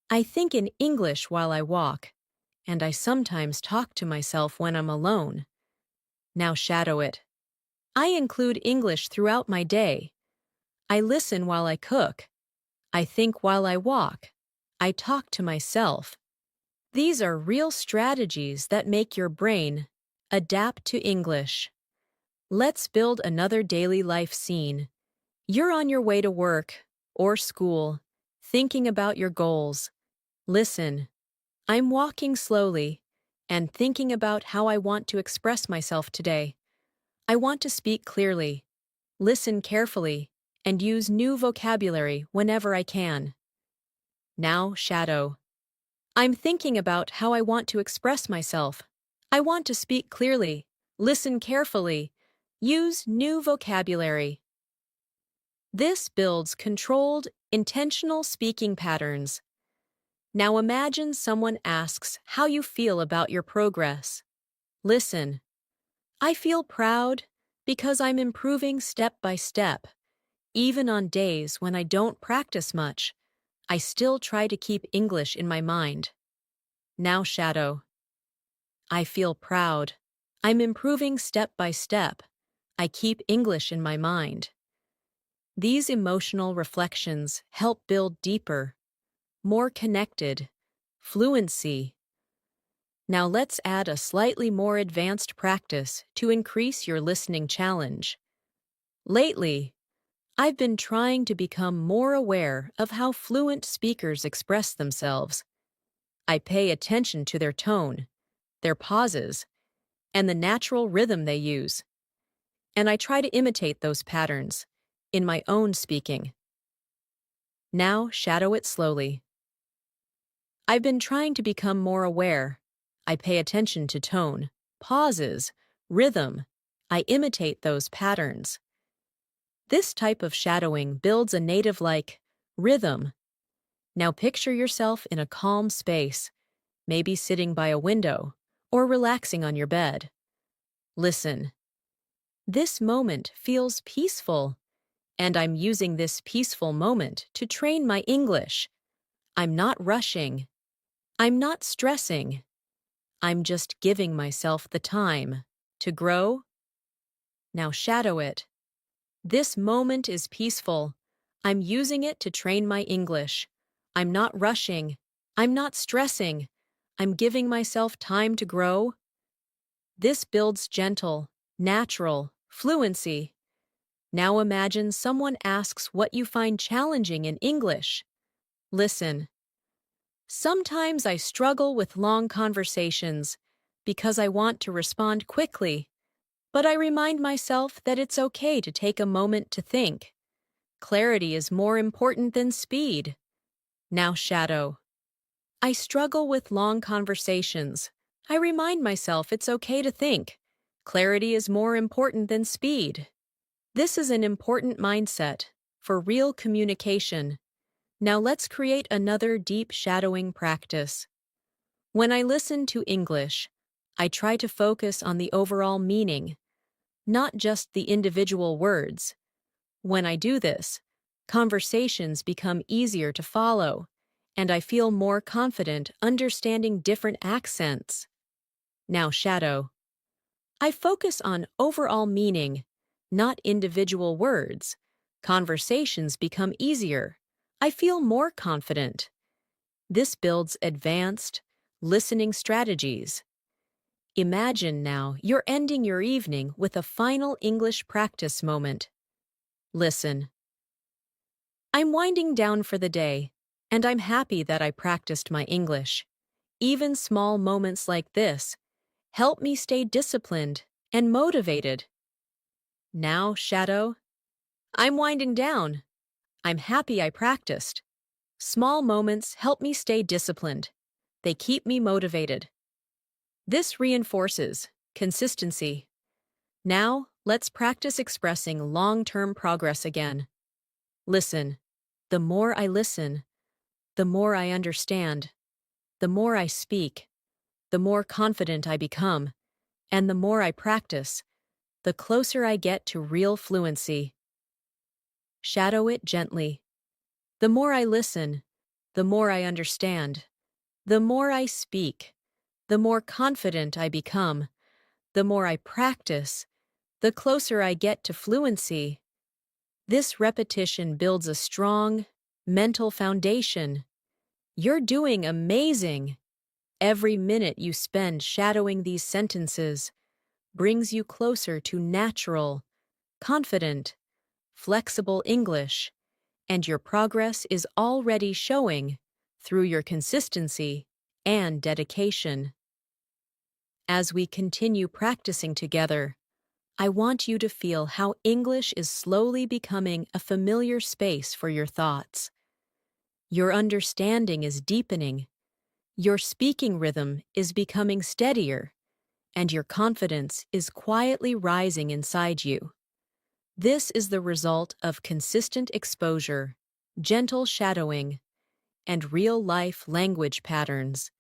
I think in English while I walk. And I sometimes talk to myself when I'm alone. Now shadow it. I include English throughout my day. I listen while I cook. I think while I walk. I talk to myself. These are real strategies that make your brain adapt to English. Let's build another daily life scene. You're on your way to work or school, thinking about your goals. Listen. I'm walking slowly and thinking about how I want to express myself today. I want to speak clearly, listen carefully, and use new vocabulary whenever I can. Now, shadow. I'm thinking about how I want to express myself. I want to speak clearly, listen carefully, use new vocabulary. This builds controlled, intentional speaking patterns. Now imagine someone asks how you feel about your progress. Listen. I feel proud because I'm improving step by step. Even on days when I don't practice much, I still try to keep English in my mind. Now shadow. I feel proud. I'm improving step by step. I keep English in my mind. These emotional reflections help build deeper, more connected fluency. Now let's add a slightly more advanced practice to increase your listening challenge. Lately, I've been trying to become more aware of how fluent speakers express themselves. I pay attention to their tone, their pauses, and the natural rhythm they use. And I try to imitate those patterns in my own speaking. Now shadow it slowly. I've been trying to become more aware. I pay attention to tone, pauses, rhythm. I imitate those patterns. This type of shadowing builds a native-like rhythm. Now picture yourself in a calm space, maybe sitting by a window or relaxing on your bed. Listen. This moment feels peaceful, and I'm using this peaceful moment to train my English. I'm not rushing. I'm not stressing. I'm just giving myself the time to grow. Now shadow it. This moment is peaceful. I'm using it to train my English. I'm not rushing. I'm not stressing. I'm giving myself time to grow. This builds gentle, natural fluency. Now imagine someone asks what you find challenging in English. Listen. Sometimes I struggle with long conversations because I want to respond quickly, but I remind myself that it's okay to take a moment to think. Clarity is more important than speed. Now shadow. I struggle with long conversations. I remind myself it's okay to think. Clarity is more important than speed. This is an important mindset for real communication. Now let's create another deep shadowing practice. When I listen to English, I try to focus on the overall meaning, not just the individual words. When I do this, conversations become easier to follow, and I feel more confident understanding different accents. Now shadow. I focus on overall meaning, not individual words. Conversations become easier. I feel more confident. This builds advanced listening strategies. Imagine now you're ending your evening with a final English practice moment. Listen. I'm winding down for the day, and I'm happy that I practiced my English. Even small moments like this help me stay disciplined and motivated. Now, Shadow, I'm winding down. I'm happy I practiced. Small moments help me stay disciplined. They keep me motivated. This reinforces consistency. Now, let's practice expressing long-term progress again. Listen. The more I listen, the more I understand. The more I speak, the more confident I become. And the more I practice, the closer I get to real fluency. Shadow it gently. The more I listen, the more I understand. The more I speak, the more confident I become. The more I practice, the closer I get to fluency. This repetition builds a strong, mental foundation. You're doing amazing. Every minute you spend shadowing these sentences brings you closer to natural, confident, flexible English, and your progress is already showing through your consistency and dedication. As we continue practicing together, I want you to feel how English is slowly becoming a familiar space for your thoughts. Your understanding is deepening, your speaking rhythm is becoming steadier, and your confidence is quietly rising inside you. This is the result of consistent exposure, gentle shadowing, and real-life language patterns.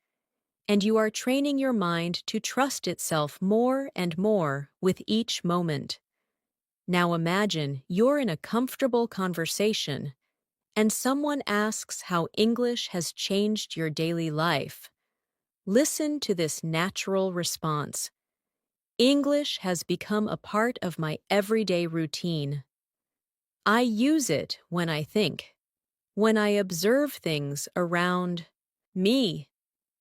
And you are training your mind to trust itself more and more with each moment. Now imagine you're in a comfortable conversation, and someone asks how English has changed your daily life. Listen to this natural response. English has become a part of my everyday routine. I use it when I think, when I observe things around me,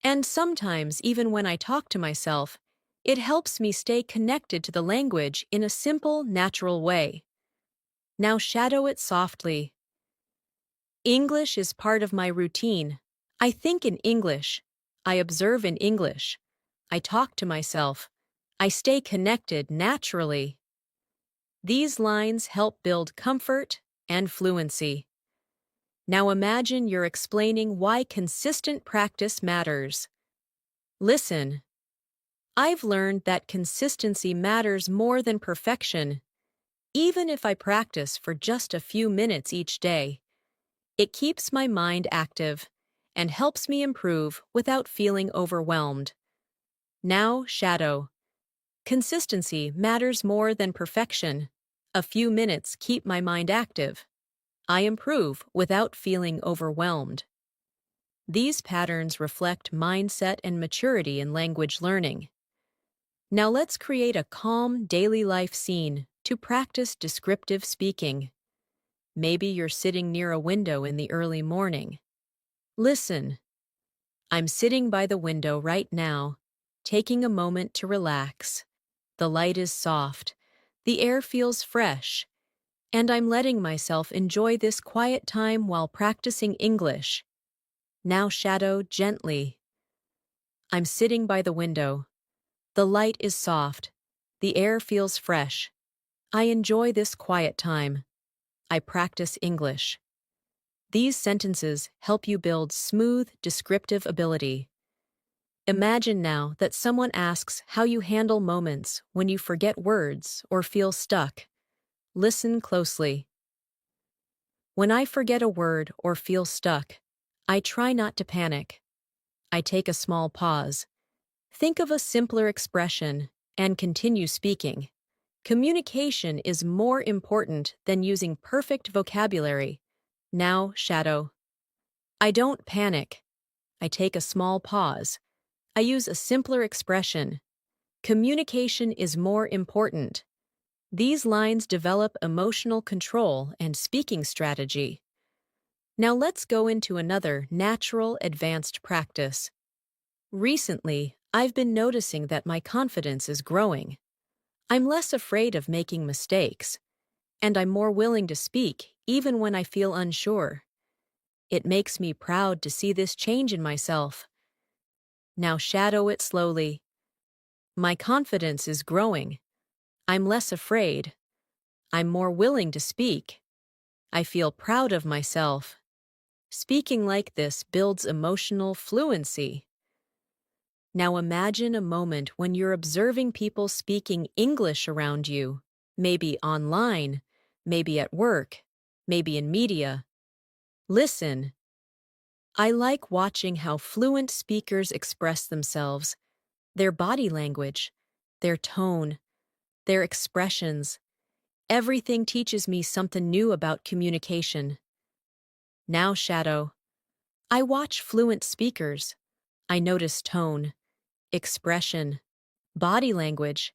and sometimes even when I talk to myself. It helps me stay connected to the language in a simple, natural way. Now shadow it softly. English is part of my routine. I think in English. I observe in English. I talk to myself. I stay connected naturally. These lines help build comfort and fluency. Now imagine you're explaining why consistent practice matters. Listen. I've learned that consistency matters more than perfection. Even if I practice for just a few minutes each day, it keeps my mind active and helps me improve without feeling overwhelmed. Now, shadow. Consistency matters more than perfection. A few minutes keep my mind active. I improve without feeling overwhelmed. These patterns reflect mindset and maturity in language learning. Now let's create a calm daily life scene to practice descriptive speaking. Maybe you're sitting near a window in the early morning. Listen. I'm sitting by the window right now, taking a moment to relax. The light is soft, the air feels fresh, and I'm letting myself enjoy this quiet time while practicing English. Now shadow gently. I'm sitting by the window. The light is soft, the air feels fresh. I enjoy this quiet time. I practice English. These sentences help you build smooth, descriptive ability. Imagine now that someone asks how you handle moments when you forget words or feel stuck. Listen closely. When I forget a word or feel stuck, I try not to panic. I take a small pause. Think of a simpler expression and continue speaking. Communication is more important than using perfect vocabulary. Now, shadow. I don't panic. I take a small pause. I use a simpler expression. Communication is more important. These lines develop emotional control and speaking strategy. Now let's go into another natural advanced practice. Recently, I've been noticing that my confidence is growing. I'm less afraid of making mistakes, and I'm more willing to speak even when I feel unsure. It makes me proud to see this change in myself. Now shadow it slowly. My confidence is growing. I'm less afraid. I'm more willing to speak. I feel proud of myself. Speaking like this builds emotional fluency. Now imagine a moment when you're observing people speaking English around you, maybe online, maybe at work, maybe in media. Listen. I like watching how fluent speakers express themselves, their body language, their tone, their expressions. Everything teaches me something new about communication. Now, Shadow. I watch fluent speakers. I notice tone, expression, body language.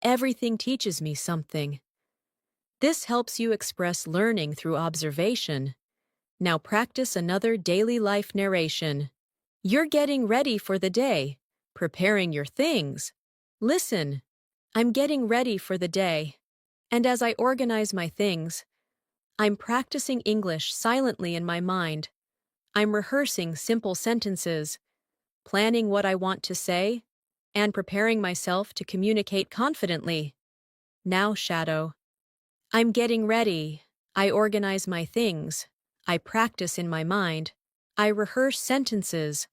Everything teaches me something. This helps you express learning through observation. Now practice another daily life narration. You're getting ready for the day, preparing your things. Listen, I'm getting ready for the day. And as I organize my things, I'm practicing English silently in my mind. I'm rehearsing simple sentences, planning what I want to say, and preparing myself to communicate confidently. Now, Shadow. I'm getting ready. I organize my things. I practice in my mind. I rehearse sentences.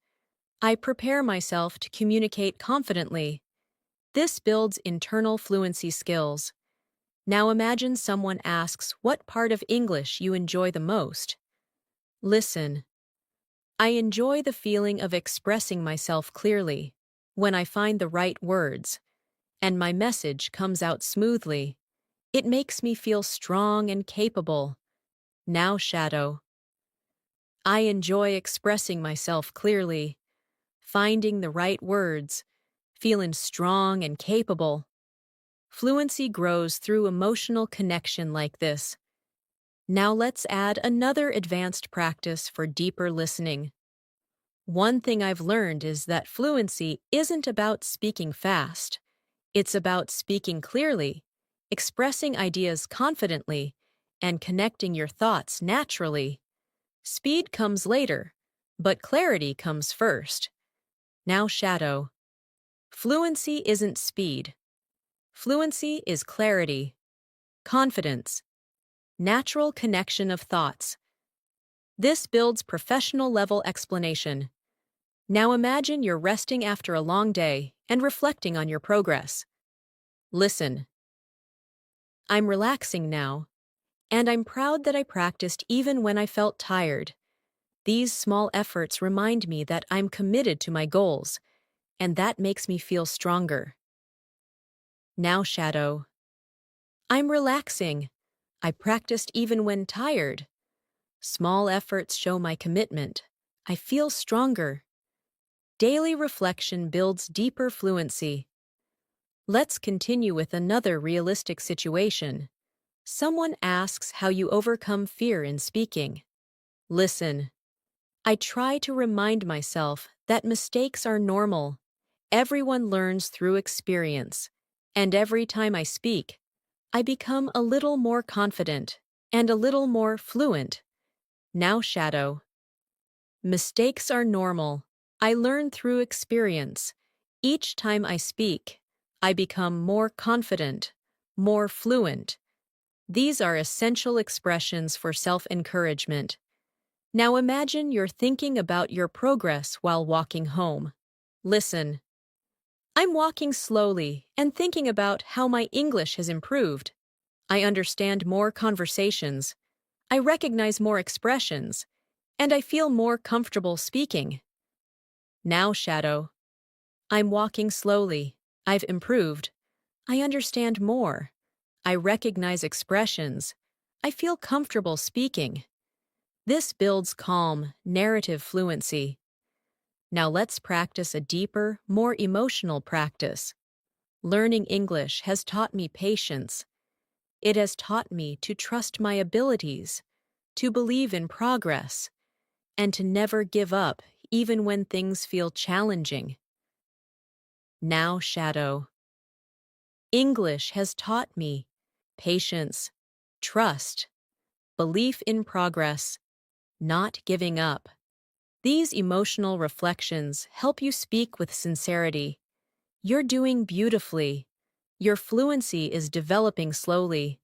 I prepare myself to communicate confidently. This builds internal fluency skills. Now imagine someone asks what part of English you enjoy the most. Listen. I enjoy the feeling of expressing myself clearly, when I find the right words, and my message comes out smoothly. It makes me feel strong and capable. Now, Shadow. I enjoy expressing myself clearly, finding the right words, feeling strong and capable. Fluency grows through emotional connection like this. Now let's add another advanced practice for deeper listening. One thing I've learned is that fluency isn't about speaking fast. It's about speaking clearly, expressing ideas confidently, and connecting your thoughts naturally. Speed comes later, but clarity comes first. Now, Shadow. Fluency isn't speed. Fluency is clarity, confidence, natural connection of thoughts. This builds professional-level explanation. Now imagine you're resting after a long day and reflecting on your progress. Listen. I'm relaxing now, and I'm proud that I practiced even when I felt tired. These small efforts remind me that I'm committed to my goals, and that makes me feel stronger. Now, Shadow. I'm relaxing. I practiced even when tired. Small efforts show my commitment. I feel stronger. Daily reflection builds deeper fluency. Let's continue with another realistic situation. Someone asks how you overcome fear in speaking. Listen. I try to remind myself that mistakes are normal. Everyone learns through experience. And every time I speak, I become a little more confident and a little more fluent. Now, Shadow. Mistakes are normal. I learn through experience. Each time I speak, I become more confident, more fluent. These are essential expressions for self-encouragement. Now imagine you're thinking about your progress while walking home. Listen. I'm walking slowly and thinking about how my English has improved. I understand more conversations. I recognize more expressions. And I feel more comfortable speaking. Now, Shadow. I'm walking slowly. I've improved. I understand more. I recognize expressions. I feel comfortable speaking. This builds calm, narrative fluency. Now let's practice a deeper, more emotional practice. Learning English has taught me patience. It has taught me to trust my abilities, to believe in progress, and to never give up even when things feel challenging. Now shadow. English has taught me patience, trust, belief in progress, not giving up. These emotional reflections help you speak with sincerity. You're doing beautifully. Your fluency is developing slowly,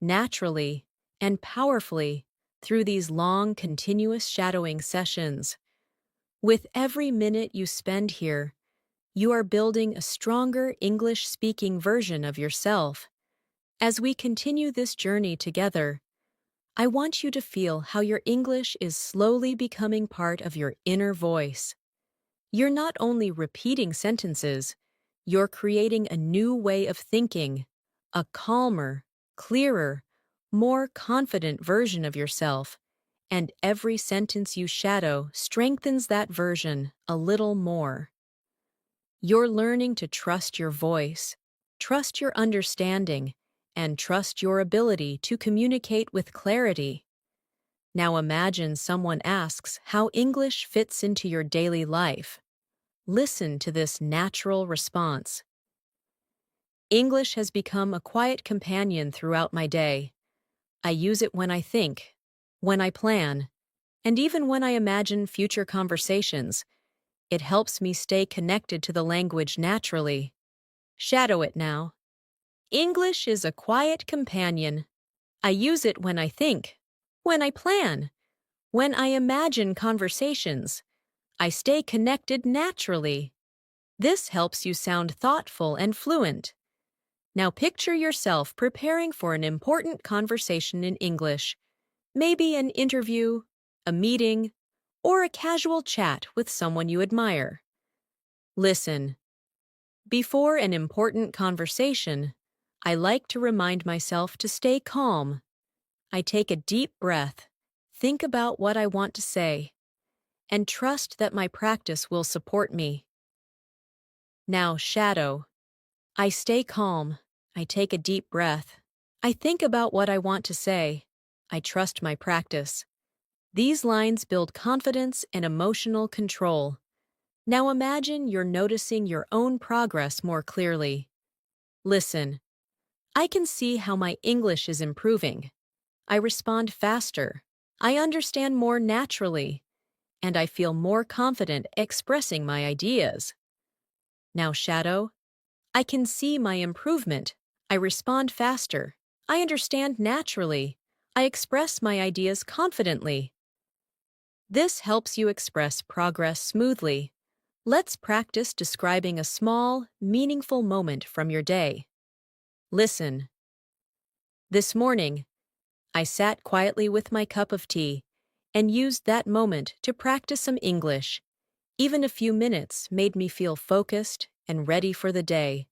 naturally, and powerfully through these long, continuous shadowing sessions. With every minute you spend here, you are building a stronger English-speaking version of yourself. As we continue this journey together, I want you to feel how your English is slowly becoming part of your inner voice. You're not only repeating sentences, you're creating a new way of thinking, a calmer, clearer, more confident version of yourself, and every sentence you shadow strengthens that version a little more. You're learning to trust your voice, trust your understanding, and trust your ability to communicate with clarity. Now imagine someone asks how English fits into your daily life. Listen to this natural response. English has become a quiet companion throughout my day. I use it when I think, when I plan, and even when I imagine future conversations. It helps me stay connected to the language naturally. Shadow it now. English is a quiet companion. I use it when I think, when I plan, when I imagine conversations. I stay connected naturally. This helps you sound thoughtful and fluent. Now picture yourself preparing for an important conversation in English, maybe an interview, a meeting, or a casual chat with someone you admire. Listen. Before an important conversation, I like to remind myself to stay calm. I take a deep breath, think about what I want to say, and trust that my practice will support me. Now shadow. I stay calm. I take a deep breath. I think about what I want to say. I trust my practice. These lines build confidence and emotional control. Now imagine you're noticing your own progress more clearly. Listen. I can see how my English is improving. I respond faster. I understand more naturally. And I feel more confident expressing my ideas. Now shadow. I can see my improvement. I respond faster. I understand naturally. I express my ideas confidently. This helps you express progress smoothly. Let's practice describing a small, meaningful moment from your day. Listen. This morning, I sat quietly with my cup of tea and used that moment to practice some English. Even a few minutes made me feel focused and ready for the day.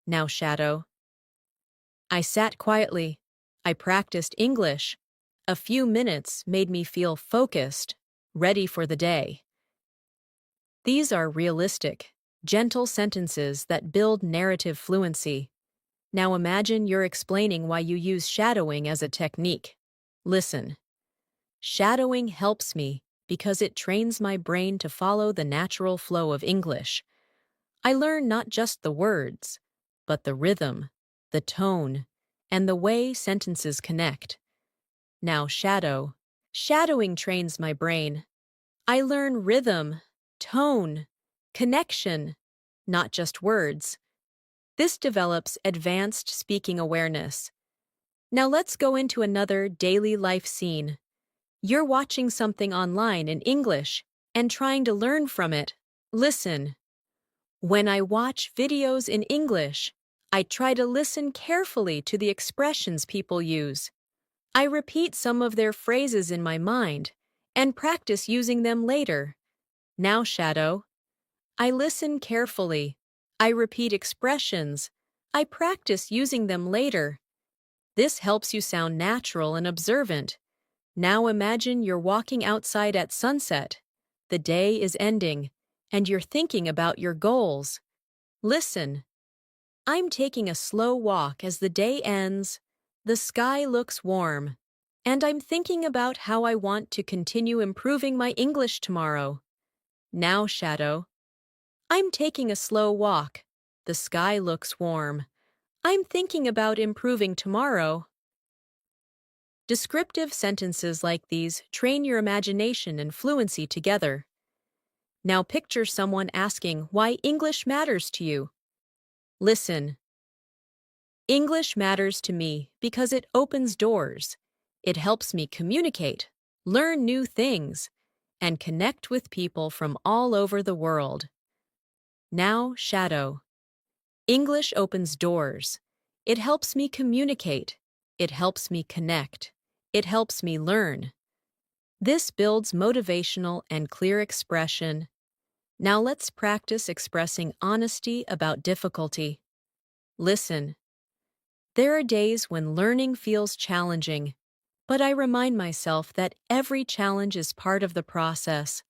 Now shadow. I sat quietly. I practiced English. A few minutes made me feel focused, ready for the day. These are realistic, gentle sentences that build narrative fluency. Now imagine you're explaining why you use shadowing as a technique. Listen. Shadowing helps me because it trains my brain to follow the natural flow of English. I learn not just the words, but the rhythm, the tone, and the way sentences connect. Now shadow. Shadowing trains my brain. I learn rhythm, tone, connection, not just words. This develops advanced speaking awareness. Now let's go into another daily life scene. You're watching something online in English and trying to learn from it. Listen. When I watch videos in English, I try to listen carefully to the expressions people use. I repeat some of their phrases in my mind and practice using them later. Now shadow. I listen carefully. I repeat expressions. I practice using them later. This helps you sound natural and observant. Now imagine you're walking outside at sunset. The day is ending, and you're thinking about your goals. Listen. I'm taking a slow walk as the day ends. The sky looks warm, and I'm thinking about how I want to continue improving my English tomorrow. Now, shadow. I'm taking a slow walk. The sky looks warm. I'm thinking about improving tomorrow. Descriptive sentences like these train your imagination and fluency together. Now picture someone asking why English matters to you. Listen. English matters to me because it opens doors. It helps me communicate, learn new things, and connect with people from all over the world. Now shadow. English opens doors. It helps me communicate. It helps me connect. It helps me learn. This builds motivational and clear expression. Now let's practice expressing honesty about difficulty. Listen. There are days when learning feels challenging, but I remind myself that every challenge is part of the process.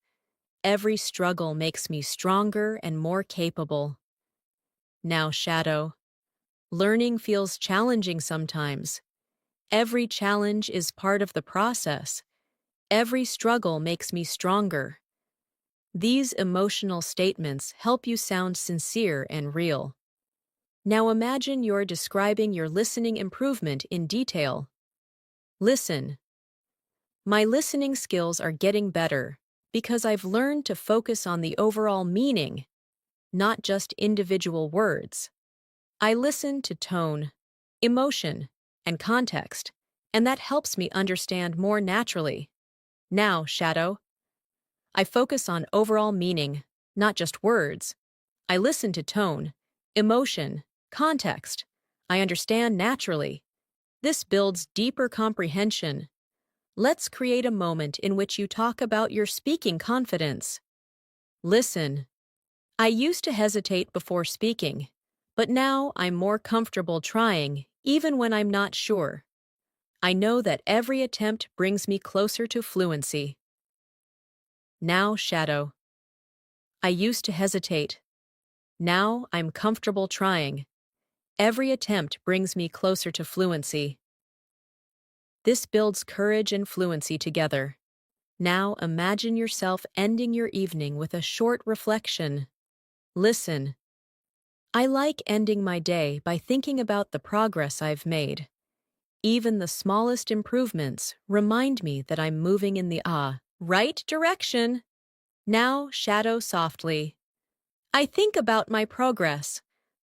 Every struggle makes me stronger and more capable. Now shadow. Learning feels challenging sometimes. Every challenge is part of the process. Every struggle makes me stronger. These emotional statements help you sound sincere and real. Now imagine you're describing your listening improvement in detail. Listen. My listening skills are getting better because I've learned to focus on the overall meaning, not just individual words. I listen to tone, emotion, and context, and that helps me understand more naturally. Now, shadow. I focus on overall meaning, not just words. I listen to tone, emotion, context. I understand naturally. This builds deeper comprehension. Let's create a moment in which you talk about your speaking confidence. Listen. I used to hesitate before speaking, but now I'm more comfortable trying, even when I'm not sure. I know that every attempt brings me closer to fluency. Now, shadow. I used to hesitate. Now I'm comfortable trying. Every attempt brings me closer to fluency. This builds courage and fluency together. Now imagine yourself ending your evening with a short reflection. Listen. I like ending my day by thinking about the progress I've made. Even the smallest improvements remind me that I'm moving in the right direction. Now shadow softly. I think about my progress.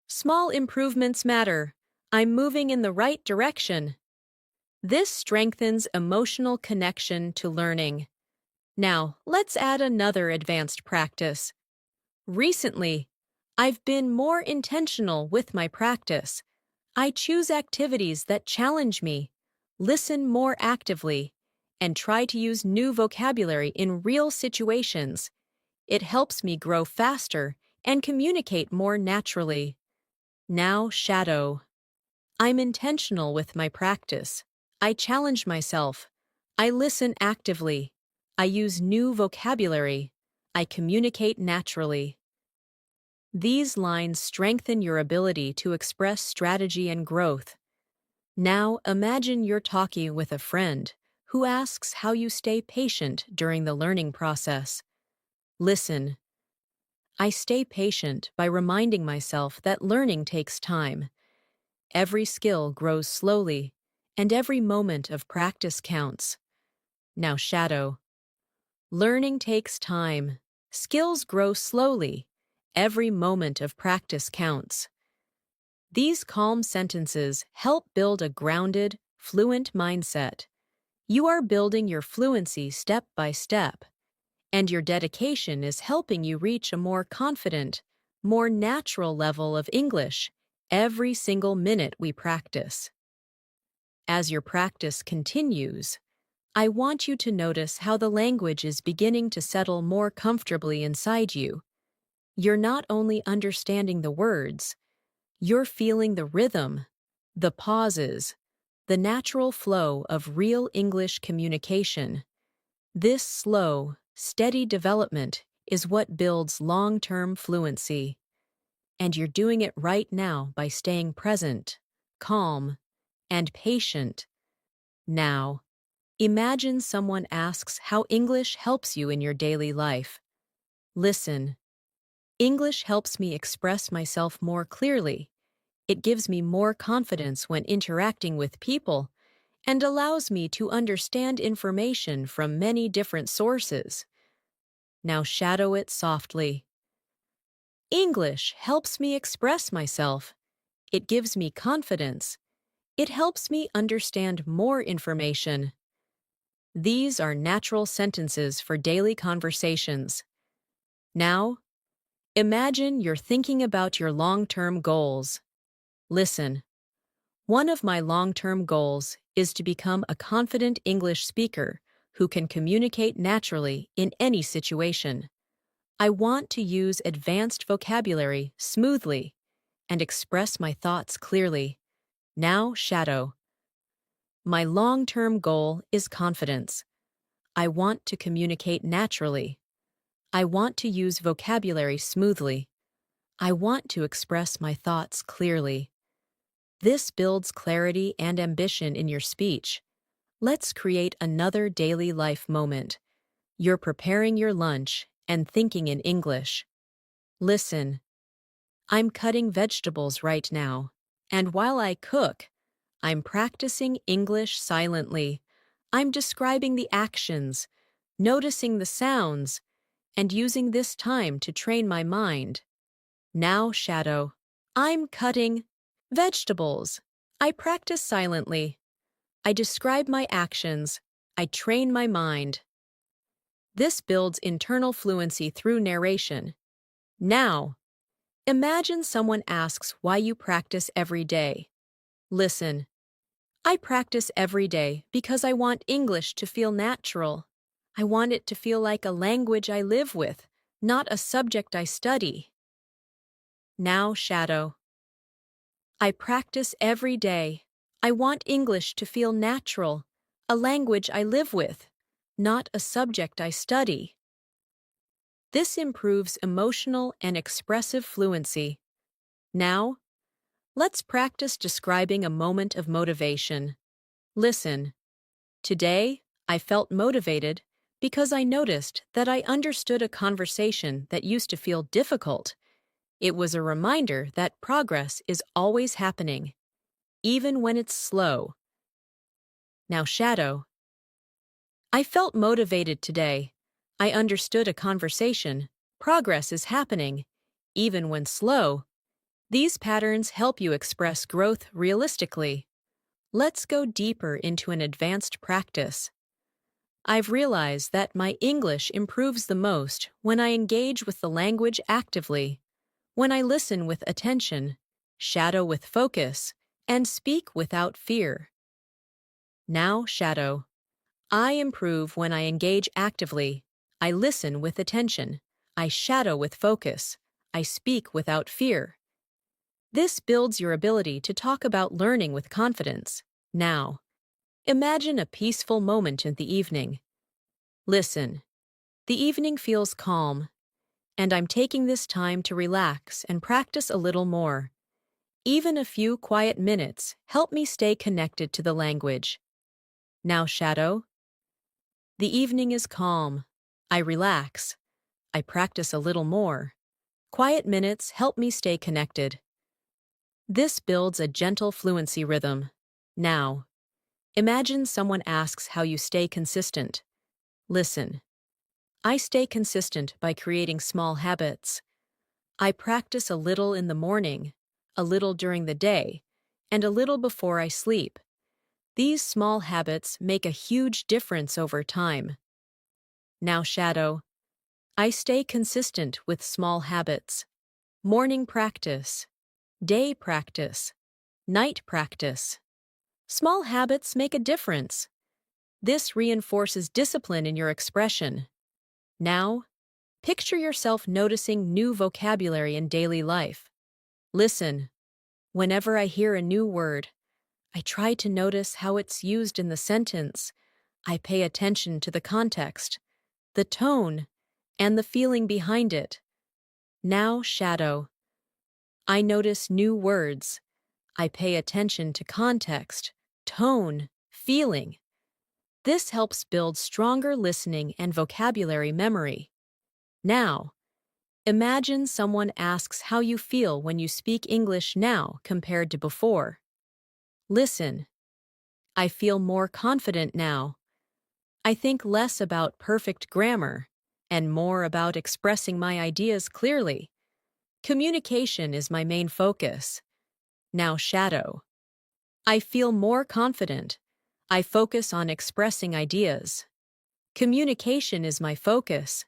Small improvements matter. I'm moving in the right direction. This strengthens emotional connection to learning. Now, let's add another advanced practice. Recently, I've been more intentional with my practice. I choose activities that challenge me, listen more actively, and try to use new vocabulary in real situations. It helps me grow faster and communicate more naturally. Now, shadow. I'm intentional with my practice. I challenge myself. I listen actively. I use new vocabulary. I communicate naturally. These lines strengthen your ability to express strategy and growth. Now imagine you're talking with a friend who asks how you stay patient during the learning process. Listen. I stay patient by reminding myself that learning takes time. Every skill grows slowly, and every moment of practice counts. Now shadow. Learning takes time. Skills grow slowly. Every moment of practice counts. These calm sentences help build a grounded, fluent mindset. You are building your fluency step by step, and your dedication is helping you reach a more confident, more natural level of English every single minute we practice. As your practice continues, I want you to notice how the language is beginning to settle more comfortably inside you. You're not only understanding the words, you're feeling the rhythm, the pauses, the natural flow of real English communication. This slow, steady development is what builds long-term fluency. And you're doing it right now by staying present, calm, and patient. Now, imagine someone asks how English helps you in your daily life. Listen. English helps me express myself more clearly. It gives me more confidence when interacting with people and allows me to understand information from many different sources. Now shadow it softly. English helps me express myself. It gives me confidence. It helps me understand more information. These are natural sentences for daily conversations. Now, imagine you're thinking about your long-term goals. Listen. One of my long-term goals is to become a confident English speaker who can communicate naturally in any situation. I want to use advanced vocabulary smoothly and express my thoughts clearly. Now, shadow. My long-term goal is confidence. I want to communicate naturally. I want to use vocabulary smoothly. I want to express my thoughts clearly. This builds clarity and ambition in your speech. Let's create another daily life moment. You're preparing your lunch and thinking in English. Listen. I'm cutting vegetables right now, and while I cook, I'm practicing English silently. I'm describing the actions, noticing the sounds, and using this time to train my mind. Now, shadow. I'm cutting vegetables. I practice silently. I describe my actions. I train my mind. This builds internal fluency through narration. Now, imagine someone asks why you practice every day. Listen. I practice every day because I want English to feel natural. I want it to feel like a language I live with, not a subject I study. Now, shadow. I practice every day. I want English to feel natural, a language I live with, not a subject I study. This improves emotional and expressive fluency. Now, let's practice describing a moment of motivation. Listen. Today, I felt motivated because I noticed that I understood a conversation that used to feel difficult. It was a reminder that progress is always happening, even when it's slow. Now, shadow. I felt motivated today. I understood a conversation. Progress is happening, even when slow. These patterns help you express growth realistically. Let's go deeper into an advanced practice. I've realized that my English improves the most when I engage with the language actively, when I listen with attention, shadow with focus, and speak without fear. Now, shadow. I improve when I engage actively. I listen with attention. I shadow with focus. I speak without fear. This builds your ability to talk about learning with confidence. Now, imagine a peaceful moment in the evening. Listen. The evening feels calm, and I'm taking this time to relax and practice a little more. Even a few quiet minutes help me stay connected to the language. Now, shadow. The evening is calm. I relax. I practice a little more. Quiet minutes help me stay connected. This builds a gentle fluency rhythm. Now, imagine someone asks how you stay consistent. Listen. I stay consistent by creating small habits. I practice a little in the morning, a little during the day, and a little before I sleep. These small habits make a huge difference over time. Now, shadow. I stay consistent with small habits. Morning practice, day practice, night practice. Small habits make a difference. This reinforces discipline in your expression. Now, picture yourself noticing new vocabulary in daily life. Listen. Whenever I hear a new word, I try to notice how it's used in the sentence. I pay attention to the context, the tone, and the feeling behind it. Now, shadow. I notice new words. I pay attention to context, tone, feeling. This helps build stronger listening and vocabulary memory. Now, Imagine someone asks how you feel when you speak English now compared to before. Listen. I feel more confident now. I think less about perfect grammar and more about expressing my ideas clearly. Communication is my main focus. Now shadow. I feel more confident. I focus on expressing ideas. Communication is my focus.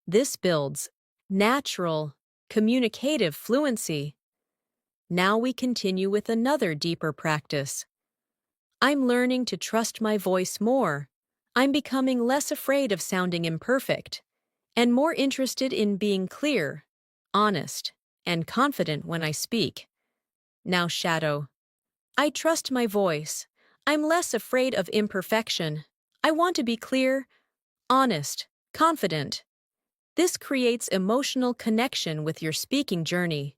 This builds natural, communicative fluency. Now we continue with another deeper practice. I'm learning to trust my voice more. I'm becoming less afraid of sounding imperfect and more interested in being clear, honest, and confident when I speak. Now shadow. I trust my voice. I'm less afraid of imperfection. I want to be clear, honest, confident. This creates emotional connection with your speaking journey.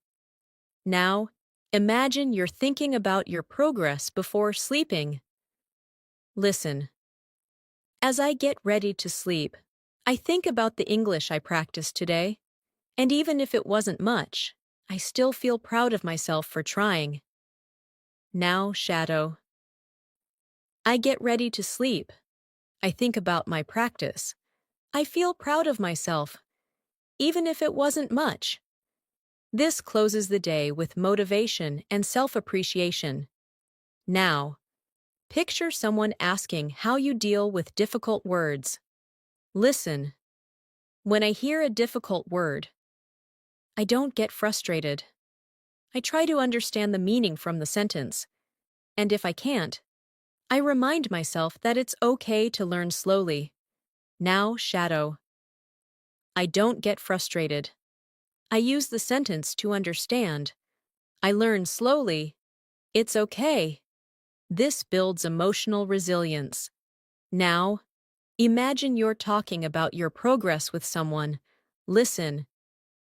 Now, imagine you're thinking about your progress before sleeping. Listen. As I get ready to sleep, I think about the English I practiced today, and even if it wasn't much, I still feel proud of myself for trying. Now, shadow. I get ready to sleep. I think about my practice. I feel proud of myself, even if it wasn't much. This closes the day with motivation and self-appreciation. Now, picture someone asking how you deal with difficult words. Listen. When I hear a difficult word, I don't get frustrated. I try to understand the meaning from the sentence, and if I can't, I remind myself that it's okay to learn slowly. Now, shadow. I don't get frustrated. I use the sentence to understand. I learn slowly. It's okay. This builds emotional resilience. Now, imagine you're talking about your progress with someone. Listen.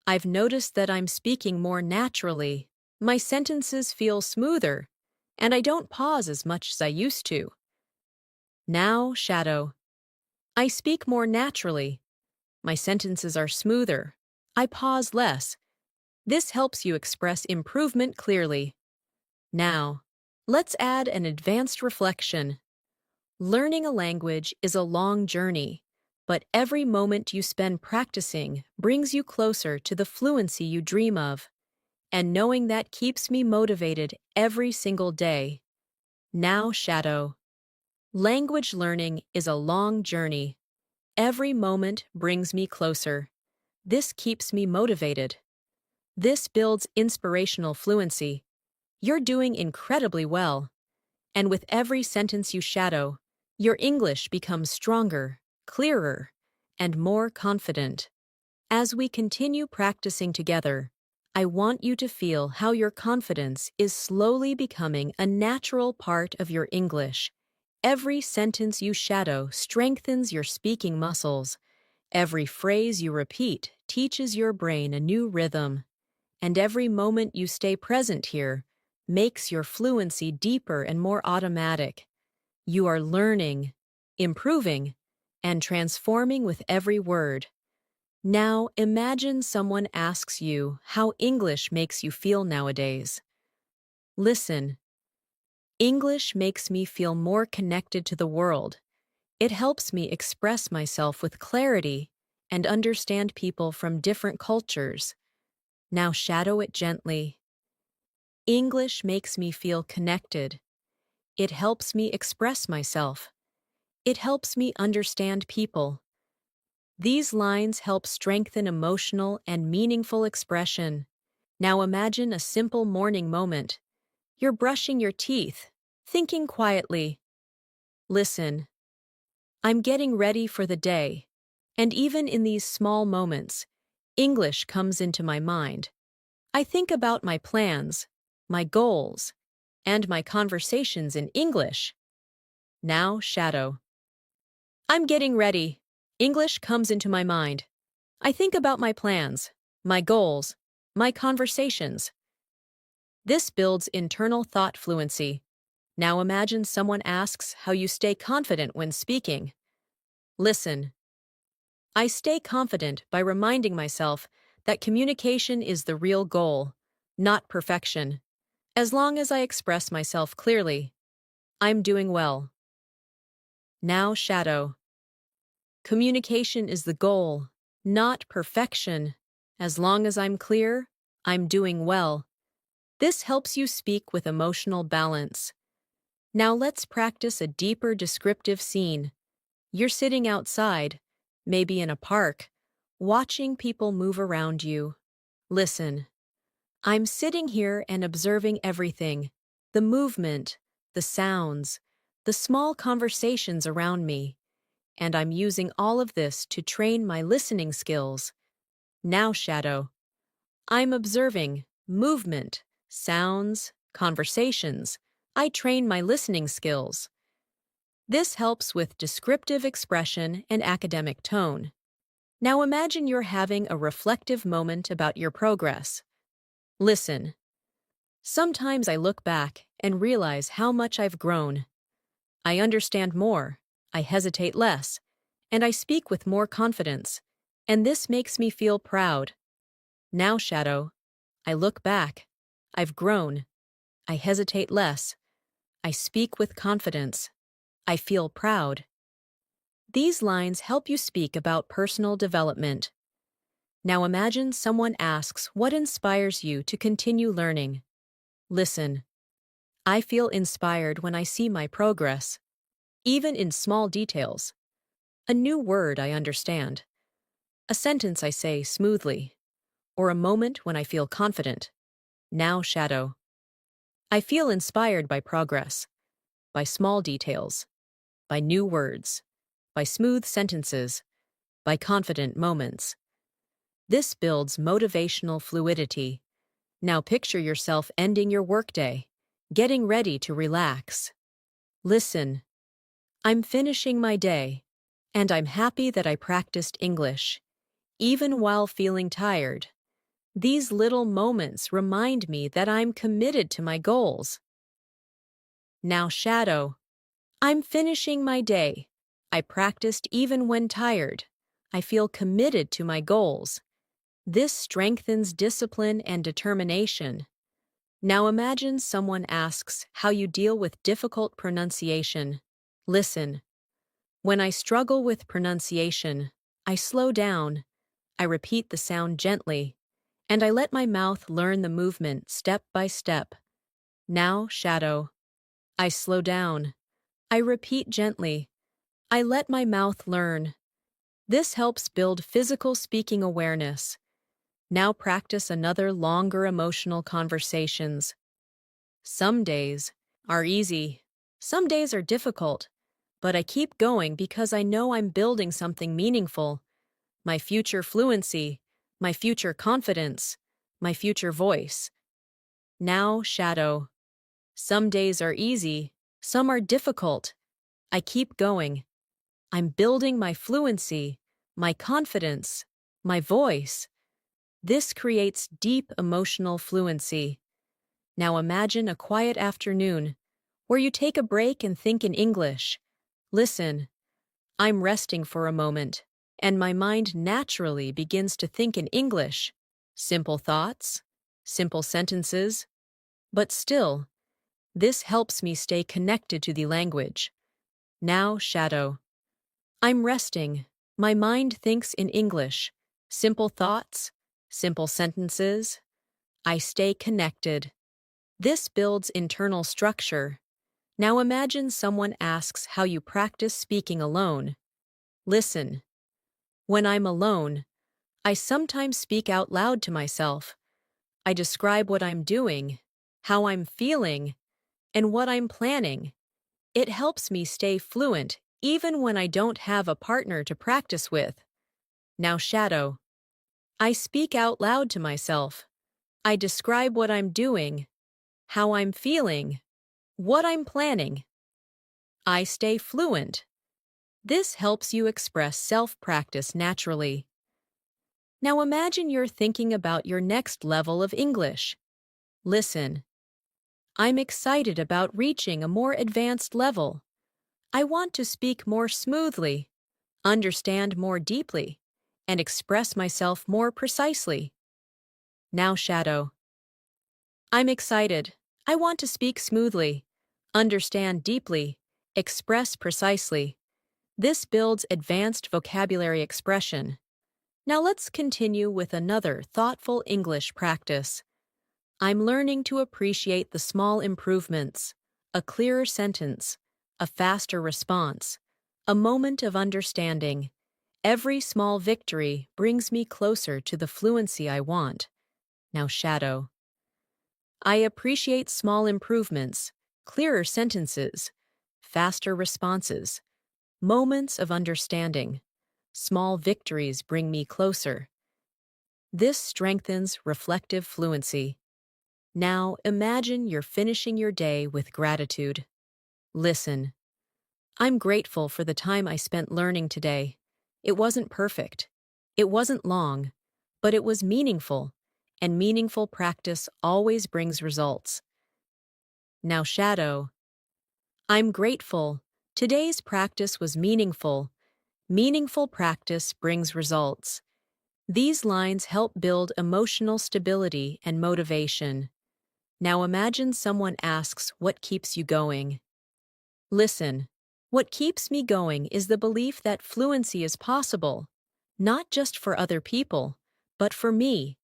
I've noticed that I'm speaking more naturally. My sentences feel smoother, and I don't pause as much as I used to. Now, shadow. I speak more naturally. My sentences are smoother. I pause less. This helps you express improvement clearly. Now, let's add an advanced reflection. Learning a language is a long journey, but every moment you spend practicing brings you closer to the fluency you dream of. And knowing that keeps me motivated every single day. Now, shadow. Language learning is a long journey. Every moment brings me closer. This keeps me motivated. This builds inspirational fluency. You're doing incredibly well. And with every sentence you shadow, your English becomes stronger, clearer, and more confident. As we continue practicing together, I want you to feel how your confidence is slowly becoming a natural part of your English. Every sentence you shadow strengthens your speaking muscles. Every phrase you repeat teaches your brain a new rhythm. And every moment you stay present here makes your fluency deeper and more automatic. You are learning, improving, and transforming with every word. Now imagine someone asks you how English makes you feel nowadays. Listen. English makes me feel more connected to the world. It helps me express myself with clarity and understand people from different cultures. Now shadow it gently. English makes me feel connected. It helps me express myself. It helps me understand people. These lines help strengthen emotional and meaningful expression. Now imagine a simple morning moment. You're brushing your teeth, thinking quietly. Listen. I'm getting ready for the day. And even in these small moments, English comes into my mind. I think about my plans, my goals, and my conversations in English. Now, shadow. I'm getting ready. English comes into my mind. I think about my plans, my goals, my conversations. This builds internal thought fluency. Now imagine someone asks how you stay confident when speaking. Listen. I stay confident by reminding myself that communication is the real goal, not perfection. As long as I express myself clearly, I'm doing well. Now shadow. Communication is the goal, not perfection. As long as I'm clear, I'm doing well. This helps you speak with emotional balance. Now let's practice a deeper descriptive scene. You're sitting outside, maybe in a park, watching people move around you. Listen. I'm sitting here and observing everything. The movement, the sounds, the small conversations around me. And I'm using all of this to train my listening skills. Now shadow. I'm observing movement, sounds, conversations. I train my listening skills. This helps with descriptive expression and academic tone. Now imagine you're having a reflective moment about your progress. Listen. Sometimes I look back and realize how much I've grown. I understand more, I hesitate less, and I speak with more confidence, and this makes me feel proud. Now, shadow, I look back. I've grown. I hesitate less. I speak with confidence. I feel proud. These lines help you speak about personal development. Now imagine someone asks what inspires you to continue learning. Listen. I feel inspired when I see my progress, even in small details. A new word I understand, a sentence I say smoothly, or a moment when I feel confident. Now shadow. I feel inspired by progress, by small details, by new words, by smooth sentences, by confident moments. This builds motivational fluidity. Now picture yourself ending your workday, getting ready to relax. Listen. I'm finishing my day, and I'm happy that I practiced English, even while feeling tired. These little moments remind me that I'm committed to my goals. Now shadow. I'm finishing my day. I practiced even when tired. I feel committed to my goals. This strengthens discipline and determination. Now imagine someone asks how you deal with difficult pronunciation. Listen. When I struggle with pronunciation, I slow down. I repeat the sound gently, and I let my mouth learn the movement step by step. Now, shadow. I slow down. I repeat gently. I let my mouth learn. This helps build physical speaking awareness. Now practice another longer emotional conversations. Some days are easy. Some days are difficult. But I keep going because I know I'm building something meaningful. My future fluency, my future confidence, my future voice. Now, shadow. Some days are easy, some are difficult. I keep going. I'm building my fluency, my confidence, my voice. This creates deep emotional fluency. Now imagine a quiet afternoon where you take a break and think in English. Listen. I'm resting for a moment, and my mind naturally begins to think in English. Simple thoughts, simple sentences. But still, this helps me stay connected to the language. Now, shadow. I'm resting. My mind thinks in English. Simple thoughts, simple sentences. I stay connected. This builds internal structure. Now imagine someone asks how you practice speaking alone. Listen. When I'm alone, I sometimes speak out loud to myself. I describe what I'm doing, how I'm feeling, and what I'm planning. It helps me stay fluent even when I don't have a partner to practice with. Now shadow. I speak out loud to myself. I describe what I'm doing, how I'm feeling, what I'm planning. I stay fluent. This helps you express self-practice naturally. Now imagine you're thinking about your next level of English. Listen. I'm excited about reaching a more advanced level. I want to speak more smoothly, understand more deeply, and express myself more precisely. Now shadow. I'm excited. I want to speak smoothly, understand deeply, express precisely. This builds advanced vocabulary expression. Now let's continue with another thoughtful English practice. I'm learning to appreciate the small improvements, a clearer sentence, a faster response, a moment of understanding. Every small victory brings me closer to the fluency I want. Now shadow. I appreciate small improvements, clearer sentences, faster responses, moments of understanding. Small victories bring me closer. This strengthens reflective fluency. Now imagine you're finishing your day with gratitude. Listen. I'm grateful for the time I spent learning today. It wasn't perfect. It wasn't long, but it was meaningful, and meaningful practice always brings results. Now shadow. I'm grateful. Today's practice was meaningful. Meaningful practice brings results. These lines help build emotional stability and motivation. Now imagine someone asks what keeps you going. Listen. What keeps me going is the belief that fluency is possible, not just for other people, but for me.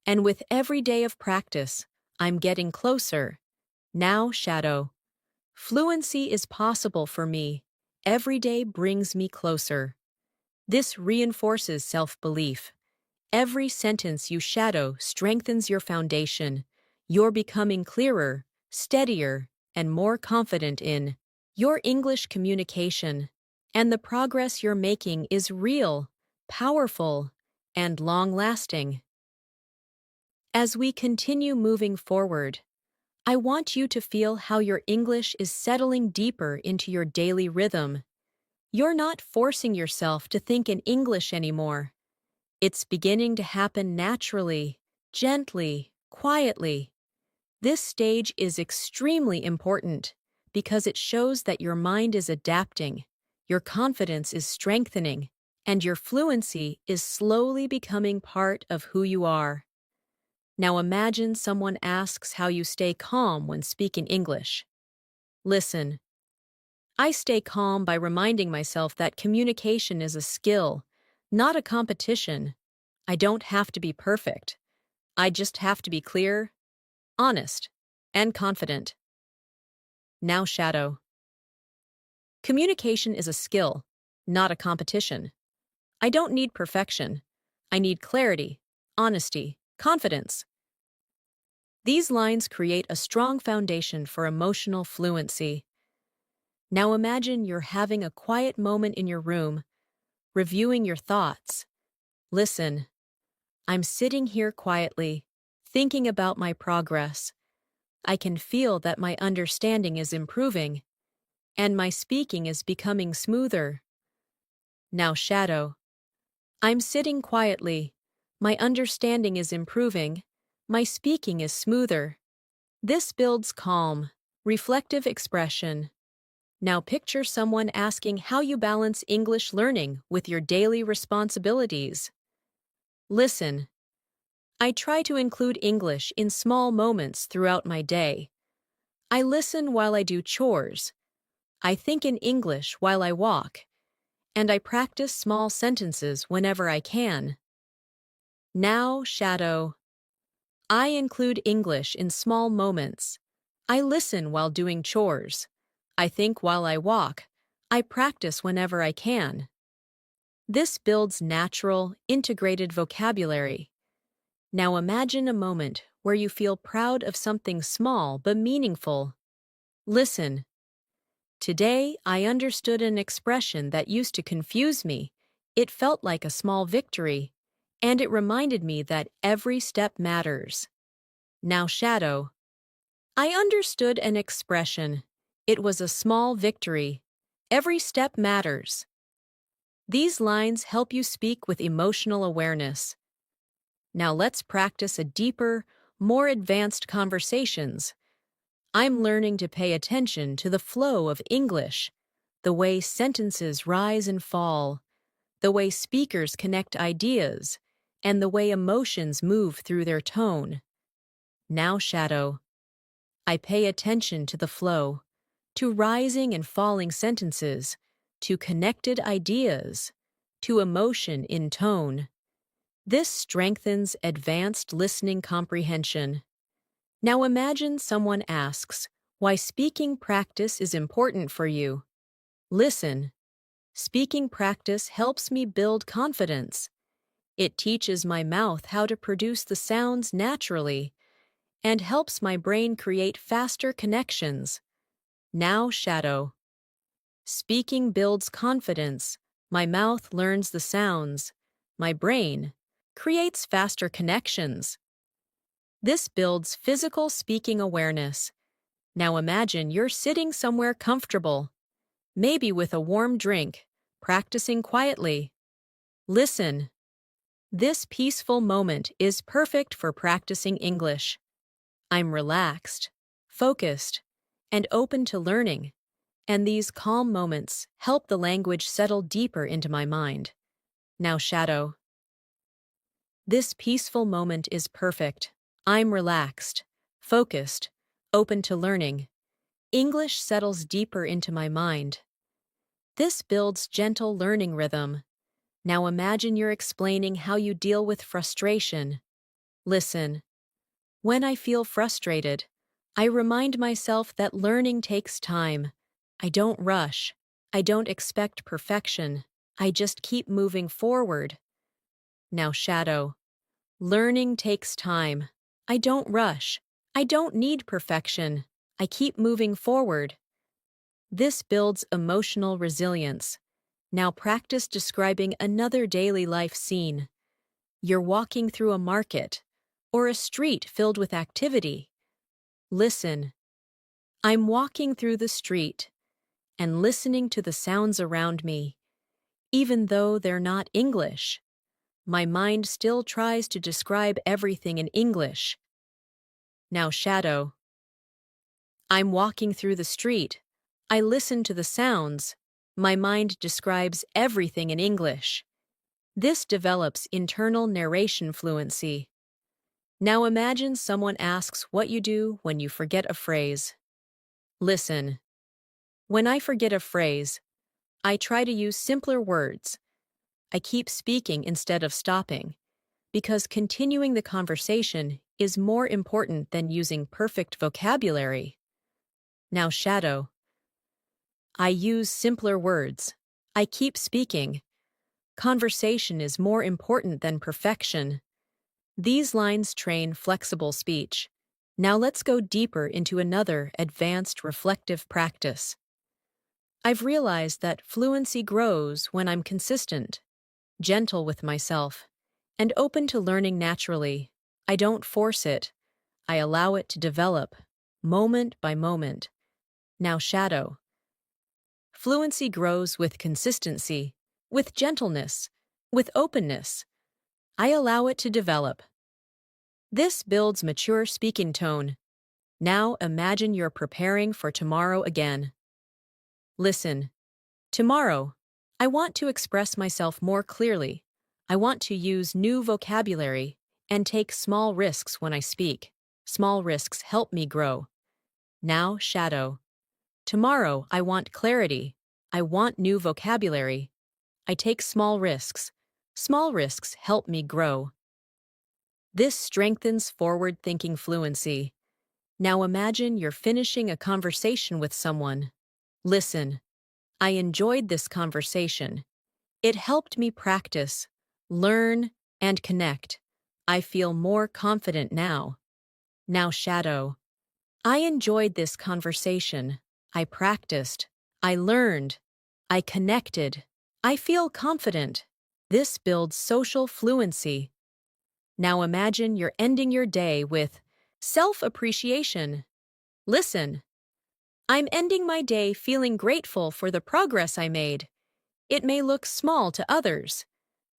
And with every day of practice, I'm getting closer. Now shadow. Fluency is possible for me. Every day brings me closer. This reinforces self-belief. Every sentence you shadow strengthens your foundation. You're becoming clearer, steadier, and more confident in your English communication. And the progress you're making is real, powerful, and long-lasting. As we continue moving forward, I want you to feel how your English is settling deeper into your daily rhythm. You're not forcing yourself to think in English anymore. It's beginning to happen naturally, gently, quietly. This stage is extremely important because it shows that your mind is adapting, your confidence is strengthening, and your fluency is slowly becoming part of who you are. Now imagine someone asks how you stay calm when speaking English. Listen. I stay calm by reminding myself that communication is a skill, not a competition. I don't have to be perfect. I just have to be clear, honest, and confident. Now shadow. Communication is a skill, not a competition. I don't need perfection. I need clarity, honesty, confidence. These lines create a strong foundation for emotional fluency. Now imagine you're having a quiet moment in your room, reviewing your thoughts. Listen. I'm sitting here quietly, thinking about my progress. I can feel that my understanding is improving, and my speaking is becoming smoother. Now shadow. I'm sitting quietly. My understanding is improving. My speaking is smoother. This builds calm, reflective expression. Now picture someone asking how you balance English learning with your daily responsibilities. Listen. I try to include English in small moments throughout my day. I listen while I do chores. I think in English while I walk. And I practice small sentences whenever I can. Now, shadow. I include English in small moments. I listen while doing chores. I think while I walk. I practice whenever I can. This builds natural, integrated vocabulary. Now imagine a moment where you feel proud of something small but meaningful. Listen. Today, I understood an expression that used to confuse me. It felt like a small victory, and it reminded me that every step matters. Now shadow. I understood an expression. It was a small victory. Every step matters. These lines help you speak with emotional awareness. Now let's practice a deeper, more advanced conversations. I'm learning to pay attention to the flow of English, the way sentences rise and fall, the way speakers connect ideas, and the way emotions move through their tone. Now shadow. I pay attention to the flow, to rising and falling sentences, to connected ideas, to emotion in tone. This strengthens advanced listening comprehension. Now imagine someone asks why speaking practice is important for you. Listen. Speaking practice helps me build confidence. It teaches my mouth how to produce the sounds naturally and helps my brain create faster connections. Now shadow. Speaking builds confidence. My mouth learns the sounds. My brain creates faster connections. This builds physical speaking awareness. Now imagine you're sitting somewhere comfortable, maybe with a warm drink, practicing quietly. Listen. This peaceful moment is perfect for practicing English. I'm relaxed, focused, and open to learning, and these calm moments help the language settle deeper into my mind. Now shadow. This peaceful moment is perfect. I'm relaxed, focused, open to learning. English settles deeper into my mind. This builds gentle learning rhythm. Now imagine you're explaining how you deal with frustration. Listen. When I feel frustrated, I remind myself that learning takes time. I don't rush. I don't expect perfection. I just keep moving forward. Now shadow. Learning takes time. I don't rush. I don't need perfection. I keep moving forward. This builds emotional resilience. Now practice describing another daily life scene. You're walking through a market or a street filled with activity. Listen. I'm walking through the street and listening to the sounds around me. Even though they're not English, my mind still tries to describe everything in English. Now shadow. I'm walking through the street. I listen to the sounds. My mind describes everything in English. This develops internal narration fluency. Now imagine someone asks what you do when you forget a phrase. Listen. When I forget a phrase, I try to use simpler words. I keep speaking instead of stopping, because continuing the conversation is more important than using perfect vocabulary. Now shadow. I use simpler words. I keep speaking. Conversation is more important than perfection. These lines train flexible speech. Now let's go deeper into another advanced reflective practice. I've realized that fluency grows when I'm consistent, gentle with myself, and open to learning naturally. I don't force it. I allow it to develop, moment by moment. Now shadow. Fluency grows with consistency, with gentleness, with openness. I allow it to develop. This builds mature speaking tone. Now imagine you're preparing for tomorrow again. Listen. Tomorrow, I want to express myself more clearly. I want to use new vocabulary and take small risks when I speak. Small risks help me grow. Now shadow. Tomorrow, I want clarity. I want new vocabulary. I take small risks. Small risks help me grow. This strengthens forward-thinking fluency. Now imagine you're finishing a conversation with someone. Listen. I enjoyed this conversation. It helped me practice, learn, and connect. I feel more confident now. Now shadow. I enjoyed this conversation. I practiced. I learned. I connected. I feel confident. This builds social fluency. Now imagine you're ending your day with self-appreciation. Listen. I'm ending my day feeling grateful for the progress I made. It may look small to others,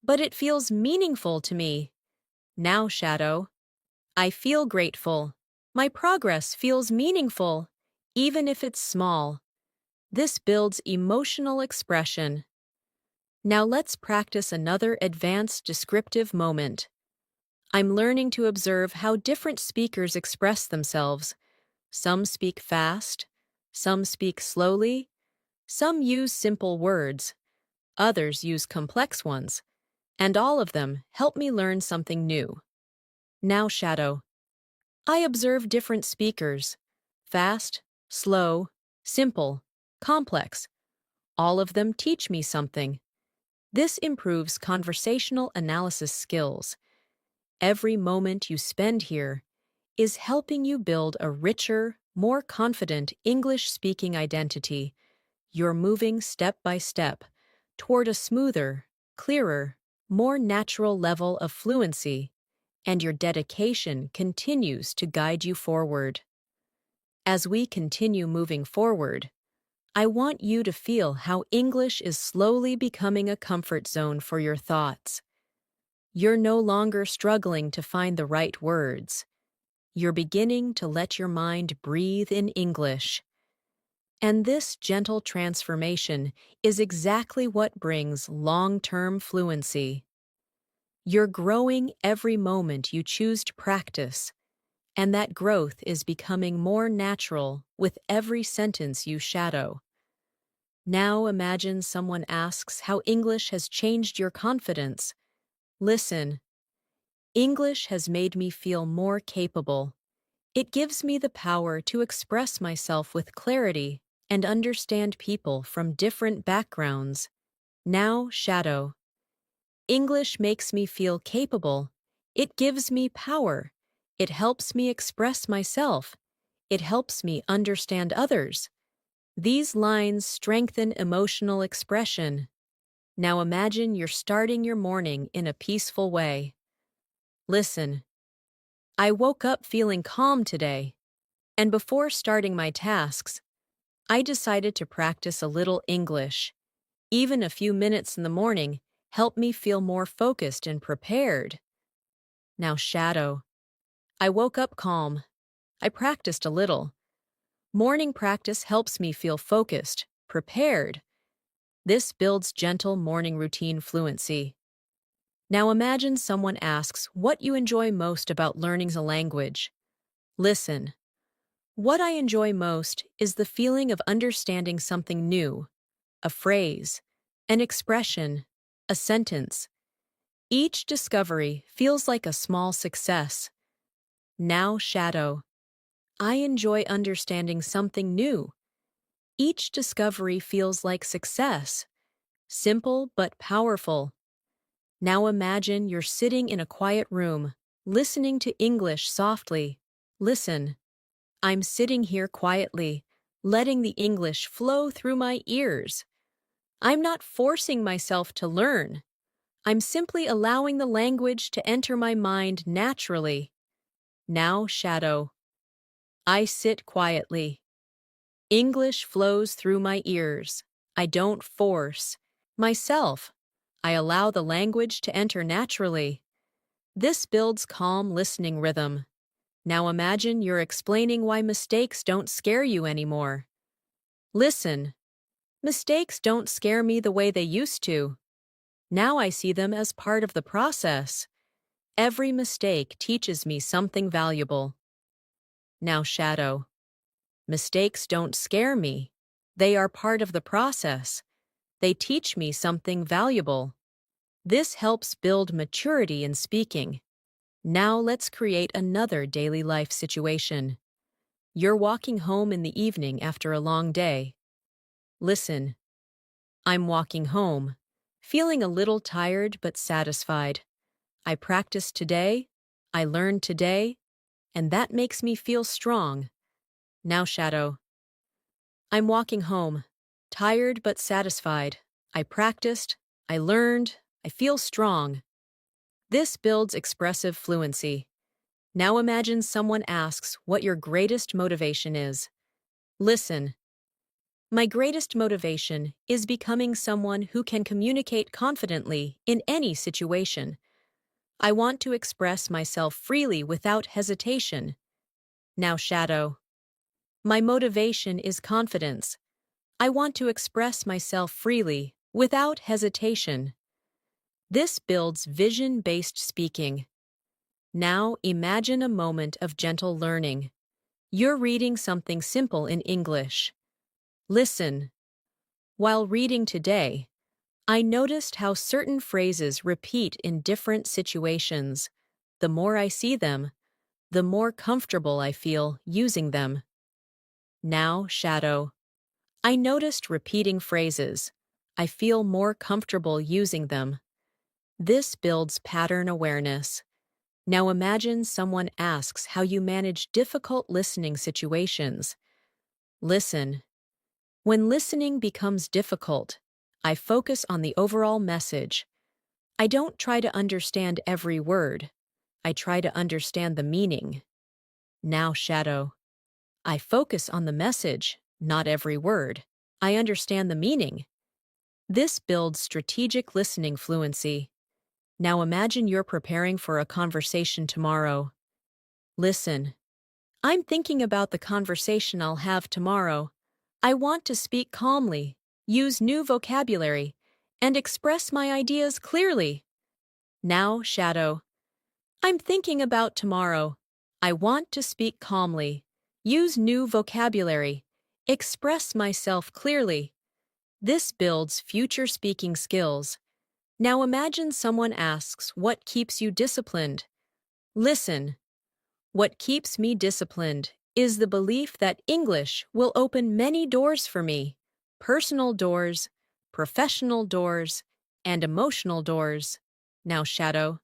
but it feels meaningful to me. Now shadow. I feel grateful. My progress feels meaningful, even if it's small. This builds emotional expression. Now let's practice another advanced descriptive moment. I'm learning to observe how different speakers express themselves. Some speak fast, some speak slowly, some use simple words, others use complex ones, and all of them help me learn something new. Now shadow. I observe different speakers. Fast, slow, simple, complex. All of them teach me something. This improves conversational analysis skills. Every moment you spend here is helping you build a richer, more confident English-speaking identity. You're moving step by step toward a smoother, clearer, more natural level of fluency, and your dedication continues to guide you forward. As we continue moving forward, I want you to feel how English is slowly becoming a comfort zone for your thoughts. You're no longer struggling to find the right words. You're beginning to let your mind breathe in English. And this gentle transformation is exactly what brings long-term fluency. You're growing every moment you choose to practice, and that growth is becoming more natural with every sentence you shadow. Now imagine someone asks how English has changed your confidence. Listen. English has made me feel more capable. It gives me the power to express myself with clarity and understand people from different backgrounds. Now, shadow. English makes me feel capable. It gives me power. It helps me express myself. It helps me understand others. These lines strengthen emotional expression. Now imagine you're starting your morning in a peaceful way. Listen. I woke up feeling calm today, and before starting my tasks, I decided to practice a little English. Even a few minutes in the morning help me feel more focused and prepared. Now shadow. I woke up calm. I practiced a little. Morning practice helps me feel focused, prepared. This builds gentle morning routine fluency. Now imagine someone asks what you enjoy most about learning a language. Listen. What I enjoy most is the feeling of understanding something new, a phrase, an expression, a sentence. Each discovery feels like a small success. Now shadow. I enjoy understanding something new. Each discovery feels like success. Simple but powerful. Now imagine you're sitting in a quiet room, listening to English softly. Listen. I'm sitting here quietly, letting the English flow through my ears. I'm not forcing myself to learn. I'm simply allowing the language to enter my mind naturally. Now, shadow. I sit quietly. English flows through my ears. I don't force myself. I allow the language to enter naturally. This builds calm listening rhythm. Now imagine you're explaining why mistakes don't scare you anymore. Listen. Mistakes don't scare me the way they used to. Now I see them as part of the process. Every mistake teaches me something valuable. Now shadow. Mistakes don't scare me. They are part of the process. They teach me something valuable. This helps build maturity in speaking. Now let's create another daily life situation. You're walking home in the evening after a long day. Listen. I'm walking home, feeling a little tired but satisfied. I practiced today, I learned today, and that makes me feel strong. Now shadow. I'm walking home, tired but satisfied. I practiced, I learned, I feel strong. This builds expressive fluency. Now imagine someone asks what your greatest motivation is. Listen. My greatest motivation is becoming someone who can communicate confidently in any situation. I want to express myself freely without hesitation. Now shadow. My motivation is confidence. I want to express myself freely without hesitation. This builds vision-based speaking. Now imagine a moment of gentle learning. You're reading something simple in English. Listen. While reading today, I noticed how certain phrases repeat in different situations. The more I see them, the more comfortable I feel using them. Now, shadow. I noticed repeating phrases. I feel more comfortable using them. This builds pattern awareness. Now imagine someone asks how you manage difficult listening situations. Listen. When listening becomes difficult, I focus on the overall message. I don't try to understand every word. I try to understand the meaning. Now, shadow. I focus on the message, not every word. I understand the meaning. This builds strategic listening fluency. Now imagine you're preparing for a conversation tomorrow. Listen. I'm thinking about the conversation I'll have tomorrow. I want to speak calmly, use new vocabulary, and express my ideas clearly. Now, shadow. I'm thinking about tomorrow. I want to speak calmly, use new vocabulary, express myself clearly. This builds future speaking skills. Now imagine someone asks, what keeps you disciplined? Listen. What keeps me disciplined is the belief that English will open many doors for me. Personal doors, professional doors, and emotional doors. Now, shadow.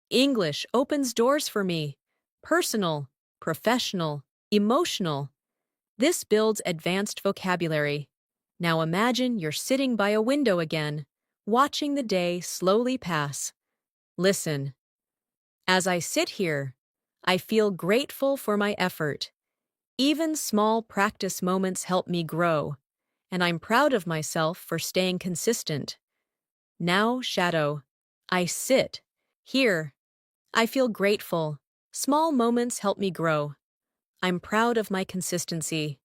English opens doors for me. Personal, professional, emotional. This builds advanced vocabulary. Now imagine you're sitting by a window again, watching the day slowly pass. Listen. As I sit here, I feel grateful for my effort. Even small practice moments help me grow, and I'm proud of myself for staying consistent. Now, shadow. I sit. Here. I feel grateful. Small moments help me grow. I'm proud of my consistency.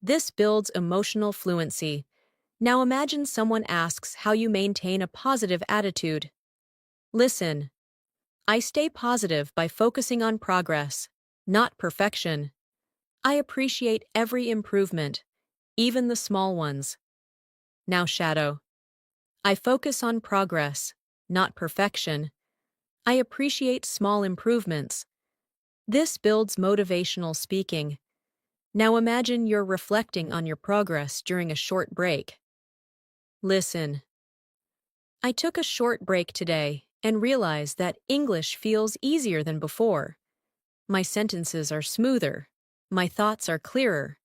This builds emotional fluency. Now imagine someone asks how you maintain a positive attitude. Listen. I stay positive by focusing on progress, not perfection. I appreciate every improvement, even the small ones. Now, shadow. I focus on progress, not perfection. I appreciate small improvements. This builds motivational speaking. Now imagine you're reflecting on your progress during a short break. Listen. I took a short break today and realized that English feels easier than before. My sentences are smoother, my thoughts are clearer,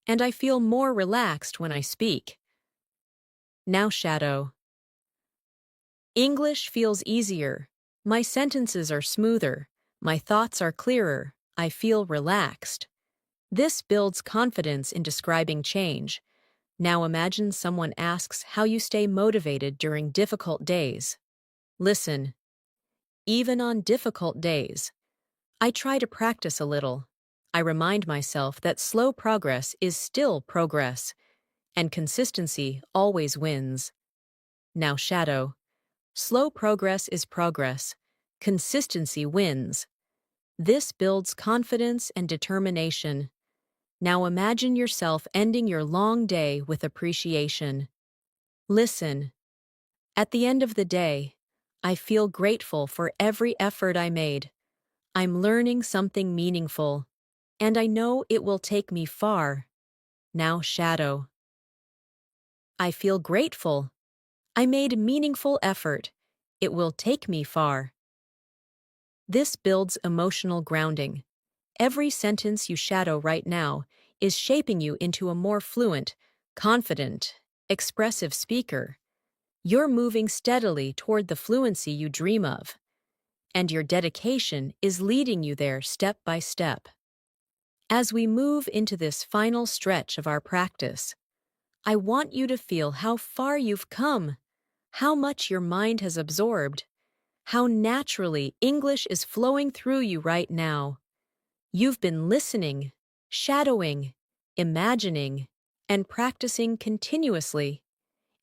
and I feel more relaxed when I speak. Now, shadow. English feels easier. My sentences are smoother, my thoughts are clearer, I feel relaxed. This builds confidence in describing change. Now imagine someone asks how you stay motivated during difficult days. Listen. Even on difficult days, I try to practice a little. I remind myself that slow progress is still progress, and consistency always wins. Now, shadow. Slow progress is progress. Consistency wins. This builds confidence and determination. Now imagine yourself ending your long day with appreciation. Listen. At the end of the day, I feel grateful for every effort I made. I'm learning something meaningful, and I know it will take me far. Now, shadow. I feel grateful. I made meaningful effort. It will take me far. This builds emotional grounding. Every sentence you shadow right now is shaping you into a more fluent, confident, expressive speaker. You're moving steadily toward the fluency you dream of, and your dedication is leading you there step by step. As we move into this final stretch of our practice, I want you to feel how far you've come, how much your mind has absorbed, how naturally English is flowing through you right now. You've been listening, shadowing, imagining, and practicing continuously,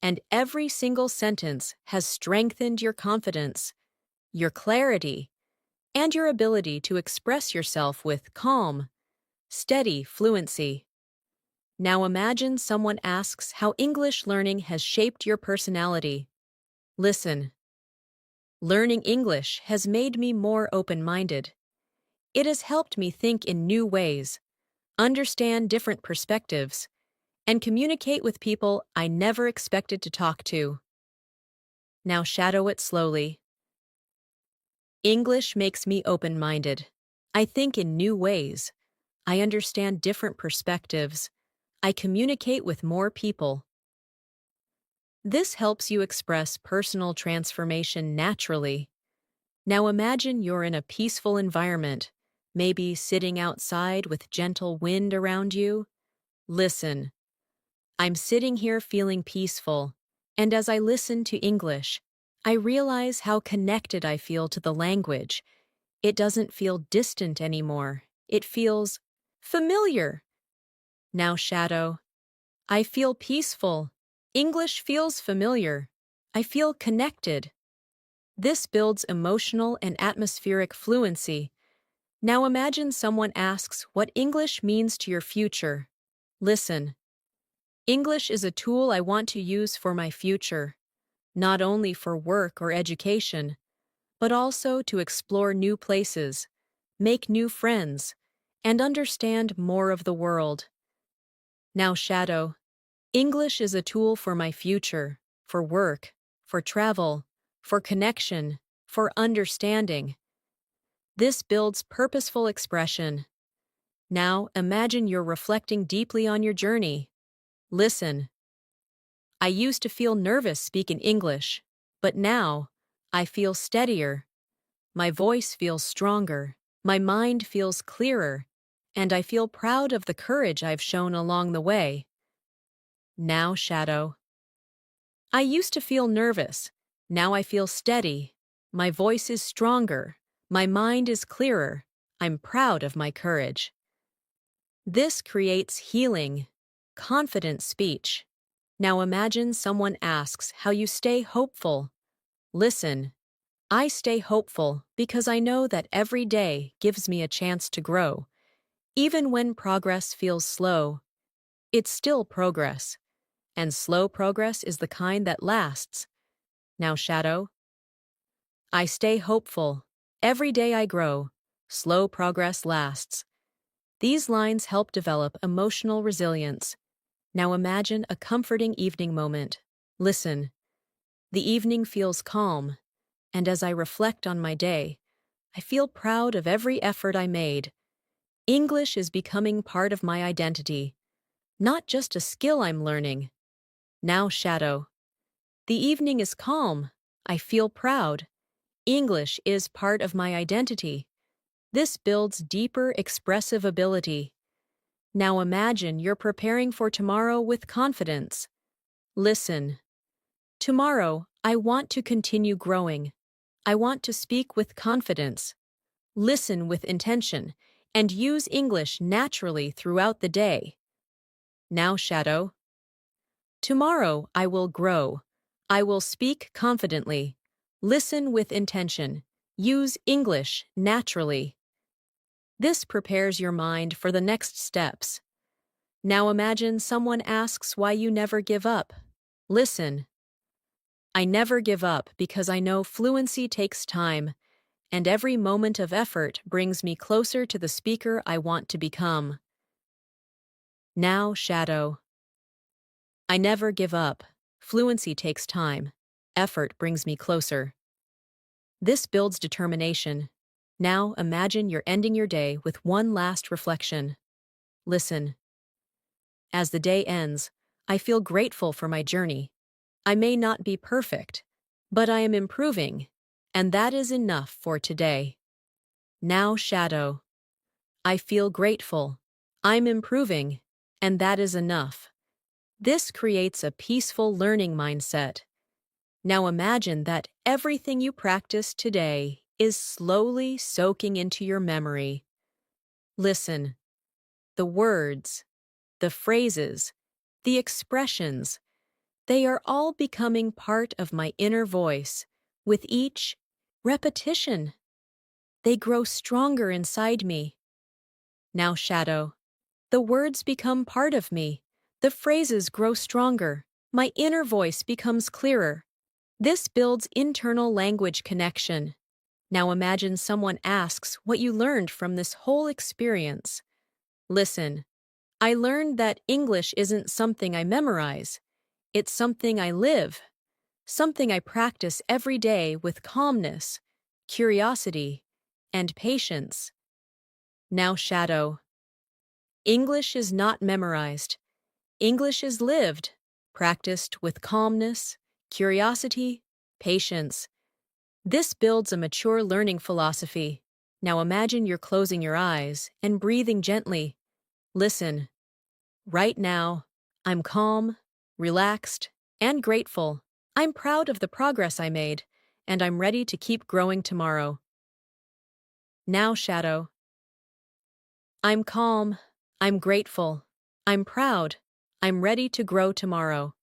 and every single sentence has strengthened your confidence, your clarity, and your ability to express yourself with calm, steady fluency. Now imagine someone asks how English learning has shaped your personality. Listen. Learning English has made me more open-minded. It has helped me think in new ways, understand different perspectives, and communicate with people I never expected to talk to. Now shadow it slowly. English makes me open-minded. I think in new ways. I understand different perspectives. I communicate with more people. This helps you express personal transformation naturally. Now imagine you're in a peaceful environment, maybe sitting outside with gentle wind around you. Listen. I'm sitting here feeling peaceful, and as I listen to English, I realize how connected I feel to the language. It doesn't feel distant anymore. It feels familiar. Now shadow. I feel peaceful. English feels familiar. I feel connected. This builds emotional and atmospheric fluency. Now imagine someone asks what English means to your future. Listen. English is a tool I want to use for my future, not only for work or education, but also to explore new places, make new friends, and understand more of the world. Now shadow. English is a tool for my future, for work, for travel, for connection, for understanding. This builds purposeful expression. Now imagine you're reflecting deeply on your journey. Listen. I used to feel nervous speaking English, but now I feel steadier. My voice feels stronger, my mind feels clearer, and I feel proud of the courage I've shown along the way. Now shadow. I used to feel nervous. Now I feel steady. My voice is stronger. My mind is clearer. I'm proud of my courage. This creates healing, confident speech. Now imagine someone asks how you stay hopeful. Listen. I stay hopeful because I know that every day gives me a chance to grow. Even when progress feels slow, it's still progress. And slow progress is the kind that lasts. Now shadow. I stay hopeful. Every day I grow. Slow progress lasts. These lines help develop emotional resilience. Now imagine a comforting evening moment. Listen. The evening feels calm, and as I reflect on my day, I feel proud of every effort I made. English is becoming part of my identity, not just a skill I'm learning. Now shadow. The evening is calm. I feel proud. English is part of my identity. This builds deeper expressive ability. Now imagine you're preparing for tomorrow with confidence. Listen. Tomorrow, I want to continue growing. I want to speak with confidence, listen with intention, and use English naturally throughout the day. Now shadow. Tomorrow, I will grow. I will speak confidently, listen with intention, use English naturally. This prepares your mind for the next steps. Now imagine someone asks why you never give up. Listen. I never give up because I know fluency takes time, and every moment of effort brings me closer to the speaker I want to become. Now shadow. I never give up. Fluency takes time. Effort brings me closer. This builds determination. Now imagine you're ending your day with one last reflection. Listen. As the day ends, I feel grateful for my journey. I may not be perfect, but I am improving, and that is enough for today. Now shadow. I feel grateful. I'm improving, and that is enough. This creates a peaceful learning mindset. Now imagine that everything you practice today is slowly soaking into your memory. Listen. The words, the phrases, the expressions, they are all becoming part of my inner voice with each repetition. They grow stronger inside me. Now shadow. The words become part of me. The phrases grow stronger. My inner voice becomes clearer. This builds internal language connection. Now imagine someone asks what you learned from this whole experience. Listen, I learned that English isn't something I memorize. It's something I live, something I practice every day with calmness, curiosity, and patience. Now shadow. English is not memorized. English is lived, practiced with calmness, curiosity, patience. This builds a mature learning philosophy. Now imagine you're closing your eyes and breathing gently. Listen. Right now, I'm calm, relaxed, and grateful. I'm proud of the progress I made, and I'm ready to keep growing tomorrow. Now, shadow. I'm calm, I'm grateful, I'm proud, I'm ready to grow tomorrow.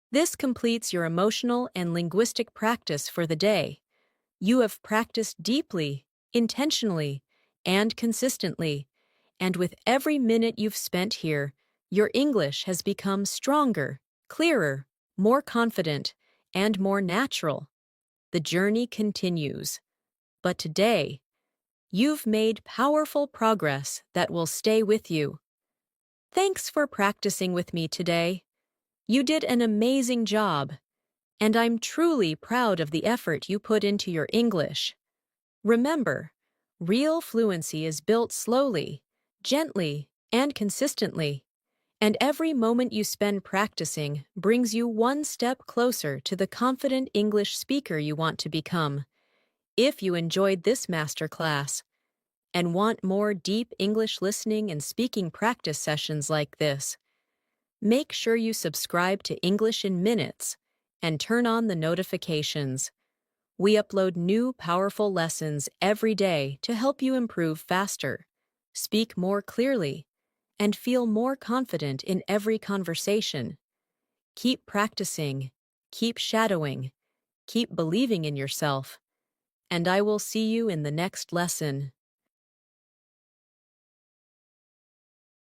This completes your emotional and linguistic practice for the day. You have practiced deeply, intentionally, and consistently, and with every minute you've spent here, your English has become stronger, clearer, more confident, and more natural. The journey continues. But today, you've made powerful progress that will stay with you. Thanks for practicing with me today. You did an amazing job, and I'm truly proud of the effort you put into your English. Remember, real fluency is built slowly, gently, and consistently, and every moment you spend practicing brings you one step closer to the confident English speaker you want to become. If you enjoyed this masterclass and want more deep English listening and speaking practice sessions like this, make sure you subscribe to English in Minutes and turn on the notifications. We upload new powerful lessons every day to help you improve faster, speak more clearly, and feel more confident in every conversation. Keep practicing, keep shadowing, keep believing in yourself, and I will see you in the next lesson.